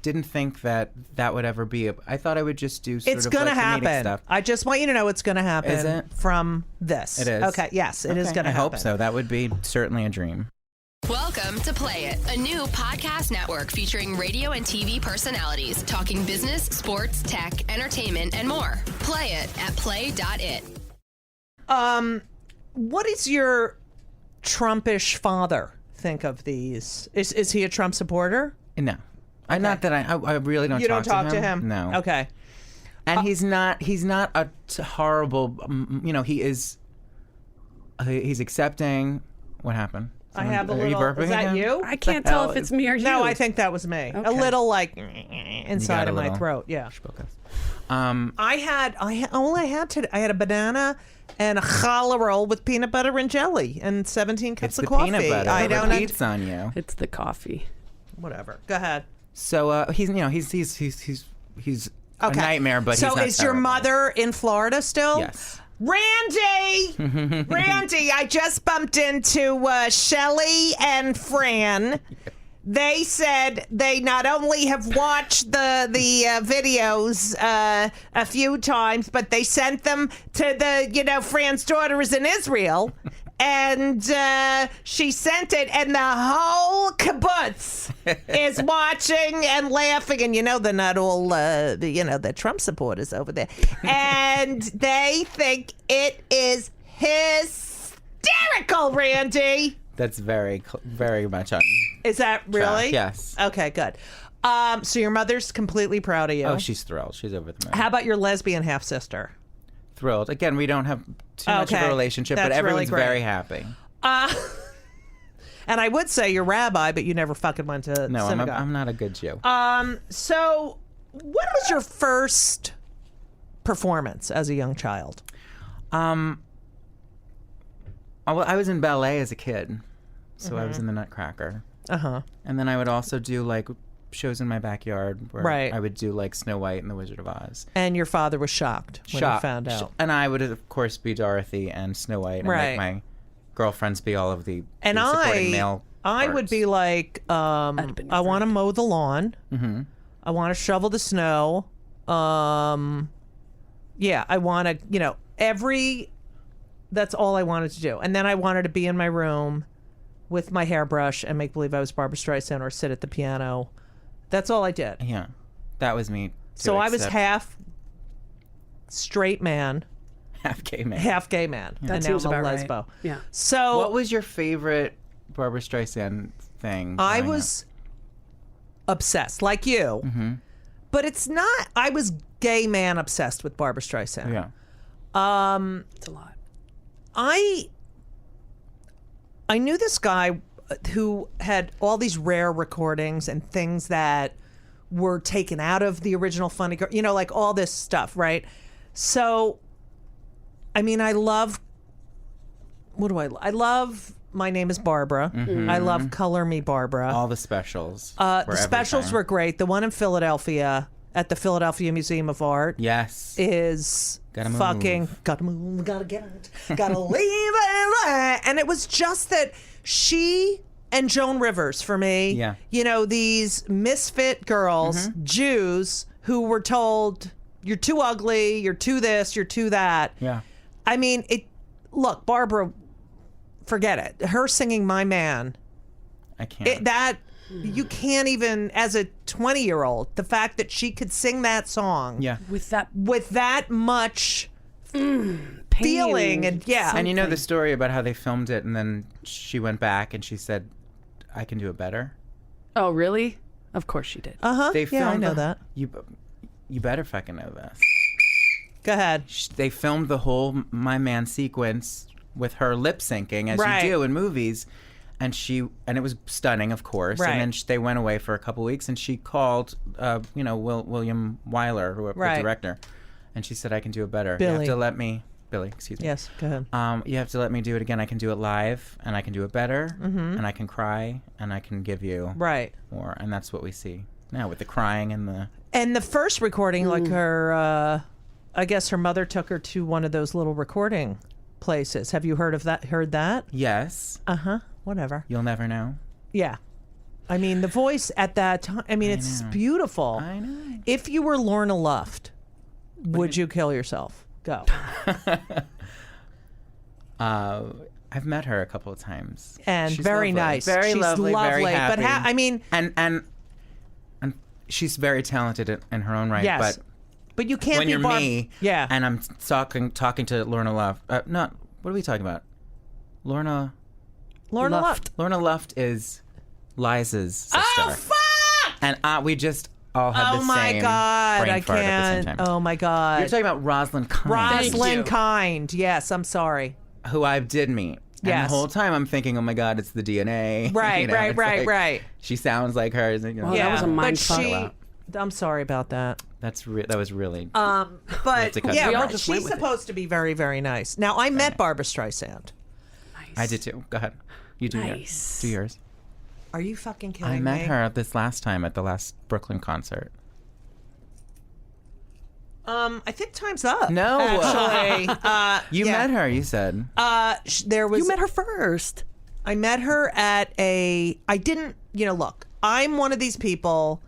Speaker 3: didn't think that would ever be I thought I would just do sort
Speaker 2: It's
Speaker 3: of
Speaker 2: gonna
Speaker 3: comedic
Speaker 2: happen.
Speaker 3: stuff.
Speaker 2: I just want you to know it's gonna happen.
Speaker 3: Is it?
Speaker 2: From this?
Speaker 3: It is.
Speaker 2: Okay. Yes, it is gonna
Speaker 3: I
Speaker 2: happen.
Speaker 3: hope so. That would be certainly a dream.
Speaker 5: Welcome to Play It, a new podcast network featuring radio and TV personalities talking business, sports, tech, entertainment, and more. Play it at play.it.
Speaker 2: What does your Trumpish father think of these? Is he a Trump supporter?
Speaker 3: No. Not that I really don't
Speaker 2: You
Speaker 3: talk
Speaker 2: don't talk to him?
Speaker 3: No.
Speaker 2: Okay.
Speaker 3: And he's not a horrible, he is, he's accepting. What happened?
Speaker 2: I have a
Speaker 3: Are
Speaker 2: little.
Speaker 3: you burping
Speaker 2: Is that
Speaker 3: again?
Speaker 2: you?
Speaker 4: I can't tell if it's me or you.
Speaker 2: No, I think that was me. A
Speaker 4: Okay.
Speaker 2: little inside
Speaker 3: a
Speaker 2: of my
Speaker 3: little.
Speaker 2: throat. Yeah.
Speaker 3: Focus.
Speaker 2: I had a banana and a challah roll with peanut butter and jelly and 17 cups
Speaker 3: It's
Speaker 2: of
Speaker 3: the
Speaker 2: coffee.
Speaker 3: peanut butter.
Speaker 2: I
Speaker 3: It
Speaker 2: don't
Speaker 3: repeats on you.
Speaker 4: It's the coffee.
Speaker 2: Whatever. Go ahead.
Speaker 3: So he's a nightmare, but
Speaker 2: so
Speaker 3: he's not
Speaker 2: is your
Speaker 3: terrible.
Speaker 2: mother in Florida still?
Speaker 3: Yes.
Speaker 2: Randy, I just bumped into Shelly and Fran. They said they not only have watched the videos a few times, but they sent them to Fran's daughter is in Israel. And she sent it, and the whole kibbutz is watching and laughing. And they're not all, the Trump supporters over there. And they think it is hysterical, Randy.
Speaker 3: That's very, very much on.
Speaker 2: Is that really?
Speaker 3: Yes.
Speaker 2: Okay, good. So your mother's completely proud of you.
Speaker 3: Oh, she's thrilled. She's over the moon.
Speaker 2: How about your lesbian half-sister?
Speaker 3: Thrilled. Again, we don't have too much of a relationship,
Speaker 2: That's
Speaker 3: but everyone's
Speaker 2: really great.
Speaker 3: very happy.
Speaker 2: And I would say you're rabbi, but you never fucking went to
Speaker 3: No,
Speaker 2: synagogue.
Speaker 3: I'm not a good Jew.
Speaker 2: So, when was your first performance as a young child?
Speaker 3: Well, I was in ballet as a kid, so I was in the Nutcracker.
Speaker 2: Uh-huh.
Speaker 3: And then I would also do shows in my backyard where
Speaker 2: Right.
Speaker 3: I would do Snow White and the Wizard of Oz.
Speaker 2: And your father was shocked when he found out.
Speaker 3: And I would, of course, be Dorothy and Snow White and
Speaker 2: Right.
Speaker 3: make my girlfriends be all of the
Speaker 2: And
Speaker 3: supporting male
Speaker 2: I would
Speaker 3: parts.
Speaker 2: be like, I want to mow the lawn.
Speaker 3: Mm-hmm.
Speaker 2: I want to shovel the snow. Yeah, I want to, that's all I wanted to do. And then I wanted to be in my room with my hairbrush and make believe I was Barbara Streisand or sit at the piano. That's all I did.
Speaker 3: Yeah, that was me.
Speaker 2: So I was half straight man,
Speaker 3: half gay man.
Speaker 2: Half gay man.
Speaker 4: That
Speaker 2: And now
Speaker 4: seems
Speaker 2: I'm a
Speaker 4: about right.
Speaker 2: lesbo.
Speaker 4: Yeah.
Speaker 2: So
Speaker 3: What was your favorite Barbra Streisand thing?
Speaker 2: I
Speaker 3: growing
Speaker 2: was obsessed, like you.
Speaker 3: Mm-hmm.
Speaker 2: But it's not, I was gay man obsessed with Barbra Streisand.
Speaker 3: up? Yeah.
Speaker 4: It's a lot.
Speaker 2: I knew this guy who had all these rare recordings and things that were taken out of the original Funny Girl, like all this stuff, right? So, I mean, I love My Name is Barbara.
Speaker 3: Mm-hmm.
Speaker 2: I love Color Me Barbara.
Speaker 3: All the specials.
Speaker 2: The specials were great. The one in Philadelphia at the Philadelphia Museum of Art
Speaker 3: Yes.
Speaker 2: is
Speaker 3: Gotta move.
Speaker 2: gotta move, gotta get out, gotta leave it. And it was just that she and Joan Rivers, for me,
Speaker 3: Yeah.
Speaker 2: These misfit girls, Jews, who were told, you're too ugly, you're too this, you're too that.
Speaker 3: Yeah.
Speaker 2: I mean, look, Barbara, forget it. Her singing My Man,
Speaker 3: I can't.
Speaker 2: you can't even, as a 20-year-old, the fact that she could sing that song
Speaker 3: Yeah.
Speaker 4: With that
Speaker 2: much
Speaker 4: pain
Speaker 2: feeling and
Speaker 3: And you know the story about how they filmed it, and then she went back and she said, "I can do it better."
Speaker 4: Oh, really? Of course she did.
Speaker 3: They filmed
Speaker 2: I know that.
Speaker 3: You better fucking know this.
Speaker 2: Go ahead.
Speaker 3: They filmed the whole My Man sequence with her lip syncing, as
Speaker 2: Right.
Speaker 3: you do in movies, and it was stunning, of course.
Speaker 2: Right.
Speaker 3: And then they went away for a couple weeks, and she called, William Wyler, the
Speaker 2: Right.
Speaker 3: director, and she said, "I can do it better. You
Speaker 2: Billy.
Speaker 3: have to let me." Billy, excuse me.
Speaker 2: Yes, go ahead.
Speaker 3: You have to let me do it again. I can do it live, and I can do it better, and I can cry, and I can give you
Speaker 2: Right.
Speaker 3: more. And that's what we see now with the crying and the...
Speaker 2: And the first recording, like her, I guess her mother took her to one of those little recording places. Have you heard that?
Speaker 3: Yes.
Speaker 2: Whatever.
Speaker 3: You'll never know.
Speaker 2: Yeah. I mean, the voice at that time, it's beautiful.
Speaker 3: I know.
Speaker 2: If you were Lorna Luft, would you kill yourself? Go.
Speaker 3: I've met her a couple of times,
Speaker 2: And
Speaker 3: She's
Speaker 2: very
Speaker 3: lovely.
Speaker 2: nice.
Speaker 3: very
Speaker 2: She's
Speaker 3: lovely, very
Speaker 2: lovely, but
Speaker 3: happy. and she's very talented in her own right.
Speaker 2: Yes. But you can't
Speaker 3: when
Speaker 2: be
Speaker 3: you're me,
Speaker 2: Yeah.
Speaker 3: and I'm talking to Lorna Luft. What are we talking about? Lorna
Speaker 2: Luft.
Speaker 3: Lorna Luft is Liza's sister.
Speaker 2: Oh, fuck!
Speaker 3: And we just all had
Speaker 2: Oh
Speaker 3: the
Speaker 2: my
Speaker 3: same
Speaker 2: God,
Speaker 3: brain
Speaker 2: I
Speaker 3: fart at the same
Speaker 2: can't.
Speaker 3: time.
Speaker 2: Oh my God.
Speaker 3: You're talking about Rosalind Kind.
Speaker 2: Rosalind Kind. Yes, I'm sorry.
Speaker 3: Who I did meet. And
Speaker 2: Yes.
Speaker 3: the whole time I'm thinking, oh my God, it's the DNA.
Speaker 2: Right,
Speaker 3: You know,
Speaker 2: right,
Speaker 3: it's
Speaker 2: right,
Speaker 3: like,
Speaker 2: right.
Speaker 3: She sounds like her. You know.
Speaker 4: Well, that was a mind
Speaker 2: but
Speaker 4: fuck.
Speaker 2: I'm sorry about that.
Speaker 3: That was really.
Speaker 2: But
Speaker 3: to cut
Speaker 2: yeah,
Speaker 3: it
Speaker 4: We all
Speaker 3: out.
Speaker 4: just went
Speaker 2: she's
Speaker 4: with it.
Speaker 2: supposed to be very, very nice. Now, I met Barbra Streisand.
Speaker 3: I did too. Go ahead. You do yours.
Speaker 4: Nice.
Speaker 3: Do yours.
Speaker 2: Are you fucking kidding me?
Speaker 3: I met her this last time at the last Brooklyn concert.
Speaker 2: I think time's up.
Speaker 3: No.
Speaker 2: Actually.
Speaker 3: You
Speaker 2: yeah.
Speaker 3: met her, you said.
Speaker 2: There was.
Speaker 4: You met her first.
Speaker 2: I met her at I didn't, look, I'm one of these people.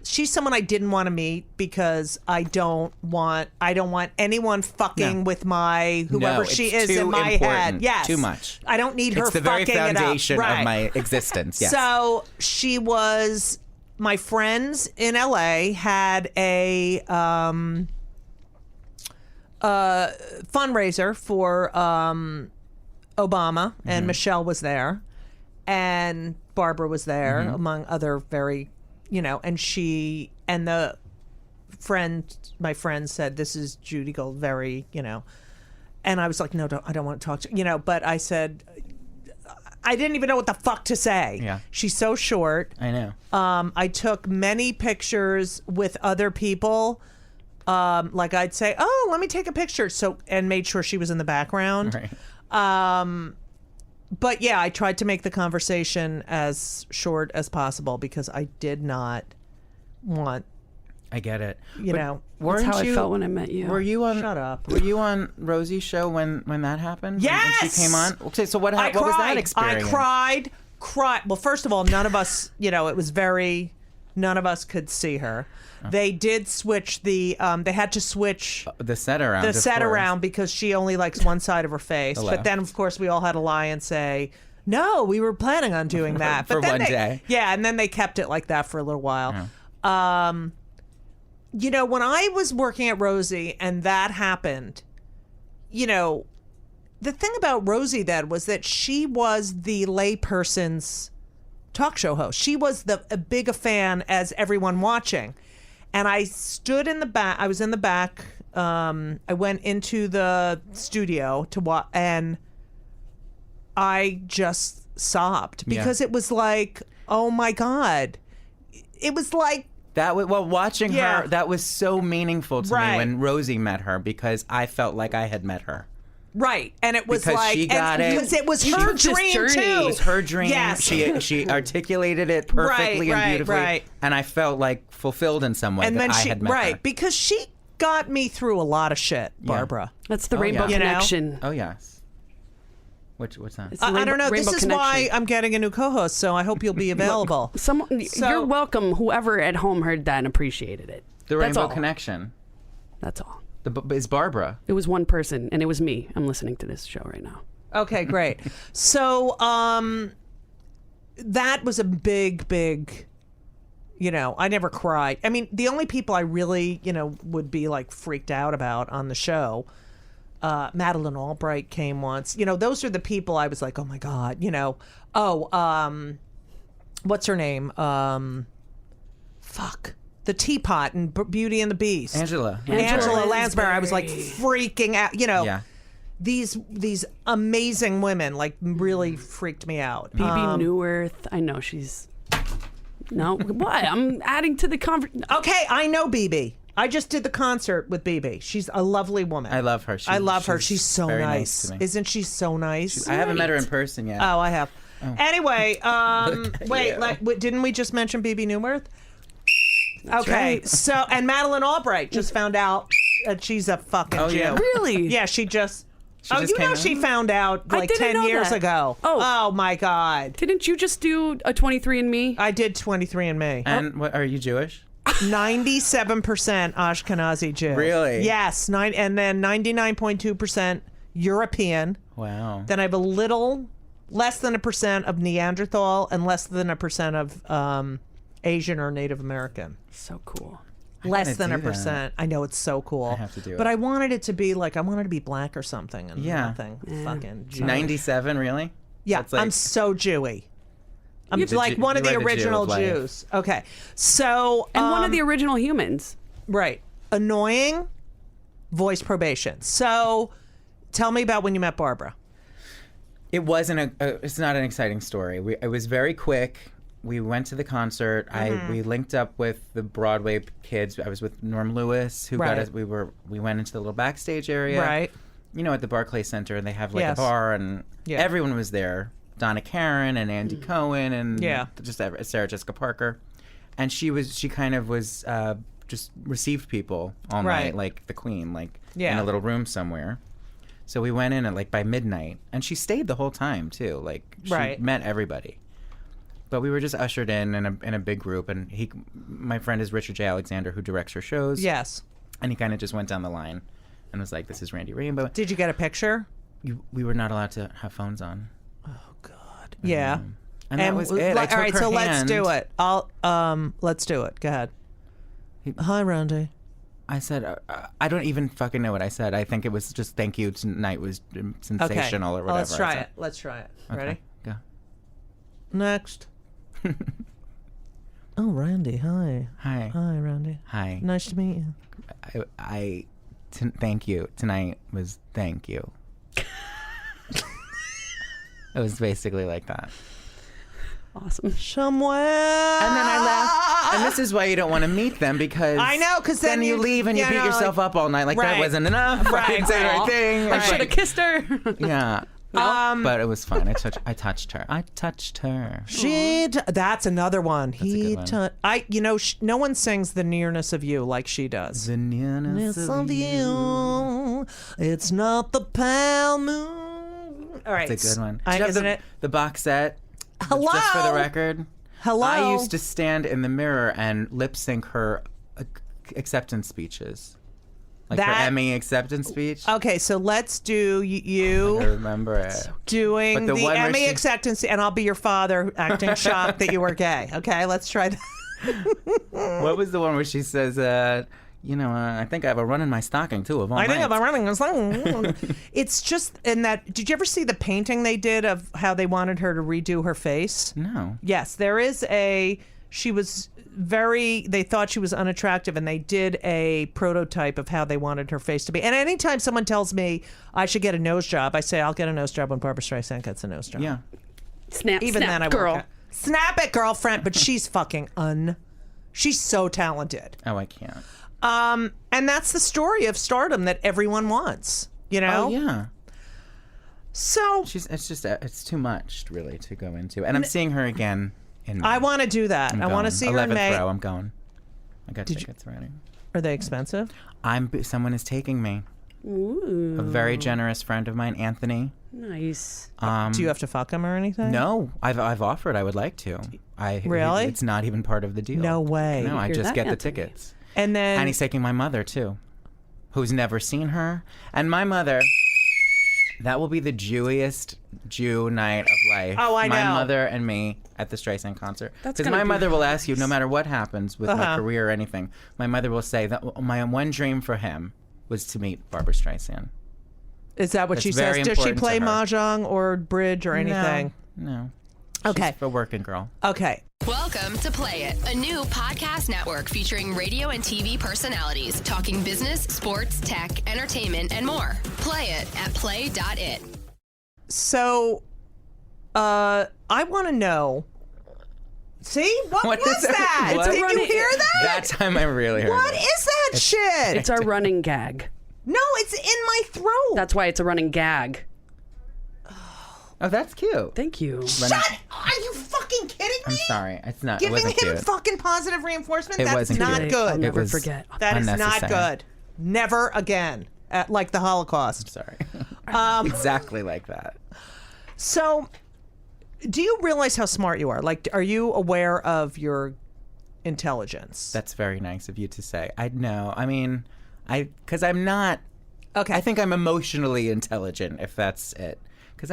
Speaker 2: She's someone I didn't want to meet because I don't want anyone fucking with my whoever
Speaker 3: No,
Speaker 2: she
Speaker 3: it's
Speaker 2: is
Speaker 3: too
Speaker 2: in my
Speaker 3: important.
Speaker 2: head. Yes.
Speaker 3: Too much.
Speaker 2: I don't need her
Speaker 3: It's the very
Speaker 2: fucking it up.
Speaker 3: foundation
Speaker 2: Right.
Speaker 3: of my existence. Yes.
Speaker 2: So she was, my friends in LA had a fundraiser for Obama, and Michelle was there, and Barbara was there, among other very, and she and my friend said, "This is Judy Gold, very, and I was like, no, I don't want to talk to you, but I said, I didn't even know what the fuck to say.
Speaker 3: Yeah.
Speaker 2: She's so short.
Speaker 3: I know.
Speaker 2: I took many pictures with other people. Like I'd say, "Oh, let me take a picture," and made sure she was in the background.
Speaker 3: Right.
Speaker 2: But yeah, I tried to make the conversation as short as possible because I did not want,
Speaker 3: I get it.
Speaker 2: know.
Speaker 3: Weren't
Speaker 4: That's how
Speaker 3: you,
Speaker 4: I felt when I met you.
Speaker 3: Were you on?
Speaker 2: Shut up.
Speaker 3: Were you on Rosie's show when that happened?
Speaker 2: Yes!
Speaker 3: When she came on. Okay, so what
Speaker 2: I
Speaker 3: was that
Speaker 2: cried.
Speaker 3: experience?
Speaker 2: I cried. Well, first of all, none of us, it was none of us could see her. They did switch they had to switch
Speaker 3: the set around.
Speaker 2: the
Speaker 3: of
Speaker 2: set
Speaker 3: course.
Speaker 2: around because she only likes one side of her face.
Speaker 3: The
Speaker 2: But
Speaker 3: left.
Speaker 2: then, of course, we all had to lie and say, no, we were planning on doing that.
Speaker 3: For
Speaker 2: but then
Speaker 3: one day.
Speaker 2: Yeah, and then they kept it like that for a little while. When I was working at Rosie and that happened, the thing about Rosie then was that she was the layperson's talk show host. She was a big a fan as everyone watching. And I stood in the back. I was in the back. I went into the studio to watch, and I just sobbed because it was like, oh my God. It was like,
Speaker 3: watching her, that was so meaningful to me when Rosie met her, because I felt like I had met her.
Speaker 2: Right. And it was
Speaker 3: because
Speaker 2: like,
Speaker 3: she got it.
Speaker 2: Because it was her dream too.
Speaker 3: It was her dream.
Speaker 2: Yes.
Speaker 3: She articulated it perfectly and beautifully.
Speaker 2: Right.
Speaker 3: And I felt like fulfilled in some way I had met her.
Speaker 2: Because she got me through a lot of shit, Barbara.
Speaker 4: That's the Rainbow Connection.
Speaker 3: Oh, yes. What's that?
Speaker 2: I don't know. This is why I'm getting a new co-host, so I hope you'll be available.
Speaker 4: You're welcome. Whoever at home heard that and appreciated it.
Speaker 3: The Rainbow Connection.
Speaker 4: That's all.
Speaker 3: Is Barbara.
Speaker 4: It was one person, and it was me. I'm listening to this show right now.
Speaker 2: Okay, great. So that was a big, I never cried. I mean, the only people I really, would be like freaked out about on the show, Madeleine Albright came once. Those are the people I was like, oh my God, what's her name? The teapot and Beauty and the Beast.
Speaker 3: Angela
Speaker 2: Lansbury. I was like freaking out. These amazing women like really freaked me out.
Speaker 4: Bebe Neuwirth. I know she's. No, what? I'm adding to the conversation.
Speaker 2: Okay, I know Bebe. I just did the concert with Bebe. She's a lovely woman.
Speaker 3: I love her.
Speaker 2: I love her. She's so
Speaker 3: nice to me.
Speaker 2: Isn't she so nice?
Speaker 3: I haven't met her in person yet.
Speaker 2: Oh, I have. Oh. Anyway, didn't we just mention Bebe Neuwirth?
Speaker 3: That's
Speaker 2: okay,
Speaker 3: right.
Speaker 2: so, and Madeleine Albright just found out that she's a fucking Jew.
Speaker 3: Yeah.
Speaker 4: Really?
Speaker 2: Yeah, she just
Speaker 3: came
Speaker 2: she found out like 10 years ago. Oh my God.
Speaker 4: Didn't you just do a 23andMe?
Speaker 2: I did 23andMe.
Speaker 3: And what, are you Jewish?
Speaker 2: 97% Ashkenazi Jew.
Speaker 3: Really?
Speaker 2: Yes, and then 99.2% European.
Speaker 3: Wow.
Speaker 2: Then I have a little less than 1% of Neanderthal and less than 1% of Asian or Native American.
Speaker 4: So cool.
Speaker 2: Less than 1%. I know, it's so cool.
Speaker 3: I have to do it.
Speaker 2: But I wanted it to be like, I wanted to be black or something, and nothing. Fucking Jew.
Speaker 3: 97, really?
Speaker 2: Yeah,
Speaker 3: That's like,
Speaker 2: I'm so Jewy. I'm like one of the original Jews. Okay, so
Speaker 4: and one of the original humans.
Speaker 2: Right. Annoying. Voice probation. So, tell me about when you met Barbara.
Speaker 3: It wasn't it's not an exciting story. It was very quick. We went to the concert. We linked up with the Broadway kids. I was with Norm Lewis, who got us. We went into the little backstage area,
Speaker 2: right?
Speaker 3: At the Barclays Center, and they have like a bar, and everyone was there. Donna Karen and Andy Cohen and just Sarah Jessica Parker, and she kind of was just received people all night, like the Queen, in a little room somewhere. So we went in at by midnight, and she stayed the whole time too. She met everybody. But we were just ushered in a big group, and my friend is Richard J. Alexander, who directs her shows.
Speaker 2: Yes.
Speaker 3: And he kind of just went down the line and was like, "This is Randy Rainbow."
Speaker 2: Did you get a picture?
Speaker 3: We were not allowed to have phones on.
Speaker 2: Oh God. Yeah.
Speaker 3: And that was it. I took
Speaker 2: all right,
Speaker 3: her
Speaker 2: so
Speaker 3: hand.
Speaker 2: let's do it. Let's do it. Go ahead. Hi, Randy.
Speaker 3: I said, I don't even fucking know what I said. I think it was just thank you. Tonight was sensational or whatever.
Speaker 2: Let's try it. Let's try it.
Speaker 3: Okay,
Speaker 2: ready?
Speaker 3: Go.
Speaker 2: Next. Oh, Randy, hi.
Speaker 3: Hi.
Speaker 2: Hi, Randy.
Speaker 3: Hi.
Speaker 2: Nice to meet you.
Speaker 3: Thank you. Tonight was thank you. It was basically like that.
Speaker 4: Awesome.
Speaker 2: Somewhere.
Speaker 3: And then I left. And this is why you don't want to meet them, because
Speaker 2: I know, because
Speaker 3: then you leave and you beat yourself up all night. Like that wasn't enough. I didn't say the right thing.
Speaker 4: I should have kissed her.
Speaker 3: Yeah. But it was fun. I touched her.
Speaker 2: That's another one.
Speaker 3: That's a good one.
Speaker 2: No one sings The Nearness of You like she does.
Speaker 3: The nearness of
Speaker 2: you. It's not the pale moon. All right.
Speaker 3: It's a good one.
Speaker 2: Isn't it?
Speaker 3: The box set.
Speaker 2: Hello.
Speaker 3: Just for the record.
Speaker 2: Hello.
Speaker 3: I used to stand in the mirror and lip sync her acceptance speeches. Like her Emmy acceptance speech.
Speaker 2: Okay, so let's do you.
Speaker 3: I remember it.
Speaker 2: Doing the Emmy acceptance, and I'll be your father acting shocked that you were gay. Okay, let's try that.
Speaker 3: What was the one where she says, I think I have a run in my stocking too. Of all
Speaker 2: I think
Speaker 3: nights.
Speaker 2: I'm running this thing. It's just in that. Did you ever see the painting they did of how they wanted her to redo her face?
Speaker 3: No.
Speaker 2: Yes, there is a. She was they thought she was unattractive, and they did a prototype of how they wanted her face to be. And anytime someone tells me I should get a nose job, I say I'll get a nose job when Barbra Streisand gets a nose job.
Speaker 3: Yeah.
Speaker 4: Snap,
Speaker 2: Even
Speaker 4: snap,
Speaker 2: then, I
Speaker 4: girl.
Speaker 2: won't. Snap it, girlfriend. But she's fucking she's so talented.
Speaker 3: Oh, I can't.
Speaker 2: And that's the story of stardom that everyone wants.
Speaker 3: Oh yeah.
Speaker 2: So
Speaker 3: it's too much really to go into. And I'm seeing her again.
Speaker 2: I want to do that. I want to see her in
Speaker 3: 11th
Speaker 2: May.
Speaker 3: row. I'm going. I got tickets ready.
Speaker 2: Are they expensive?
Speaker 3: Someone is taking me.
Speaker 4: Ooh.
Speaker 3: A very generous friend of mine, Anthony.
Speaker 4: Nice.
Speaker 2: Do you have to fuck him or anything?
Speaker 3: No, I've offered. I would like to.
Speaker 2: Really?
Speaker 3: It's not even part of the deal.
Speaker 2: No way.
Speaker 3: No, I
Speaker 4: Hear
Speaker 3: just
Speaker 4: that,
Speaker 3: get the
Speaker 4: Anthony.
Speaker 3: tickets.
Speaker 2: And
Speaker 3: he's taking my mother too, who's never seen her. And my mother, that will be the Jewiest Jew night of life.
Speaker 2: Oh, I know.
Speaker 3: My mother and me at the Streisand concert.
Speaker 4: That's
Speaker 3: Because
Speaker 4: gonna
Speaker 3: my
Speaker 4: be
Speaker 3: mother will ask you, no matter what happens with my
Speaker 2: Uh-huh.
Speaker 3: career or anything, my mother will say that my one dream for him was to meet Barbra Streisand.
Speaker 2: Is that what
Speaker 3: That's
Speaker 2: she
Speaker 3: very
Speaker 2: says? Does she
Speaker 3: important
Speaker 2: play
Speaker 3: to her.
Speaker 2: mahjong or bridge or anything?
Speaker 3: No.
Speaker 2: Okay.
Speaker 3: She's a working girl.
Speaker 2: Okay.
Speaker 5: Welcome to Play It, a new podcast network featuring radio and TV personalities talking business, sports, tech, entertainment, and more. Play it at play.it.
Speaker 2: So, I want to know. See? What was that?
Speaker 3: What?
Speaker 2: Did you hear that?
Speaker 3: That time I really heard
Speaker 2: What
Speaker 3: it.
Speaker 2: is that shit?
Speaker 4: It's our running gag.
Speaker 2: No, it's in my throat.
Speaker 4: That's why it's a running gag.
Speaker 3: Oh, that's cute.
Speaker 4: Thank you.
Speaker 2: Shut! Are you fucking kidding me?
Speaker 3: I'm sorry. It's not.
Speaker 2: Giving
Speaker 3: it wasn't
Speaker 2: him
Speaker 3: cute.
Speaker 2: fucking positive reinforcement?
Speaker 3: It
Speaker 2: That's
Speaker 3: wasn't
Speaker 2: not
Speaker 3: cute.
Speaker 2: good.
Speaker 4: I'll never
Speaker 3: was-
Speaker 4: forget.
Speaker 2: That is not
Speaker 3: unnecessary.
Speaker 2: good. Never again. Like the Holocaust.
Speaker 3: Sorry. Exactly like that.
Speaker 2: So, do you realize how smart you are? Like, are you aware of your intelligence?
Speaker 3: That's very nice of you to say. I know. I mean, because I'm not.
Speaker 2: Okay.
Speaker 3: I think I'm emotionally intelligent, if that's it. Because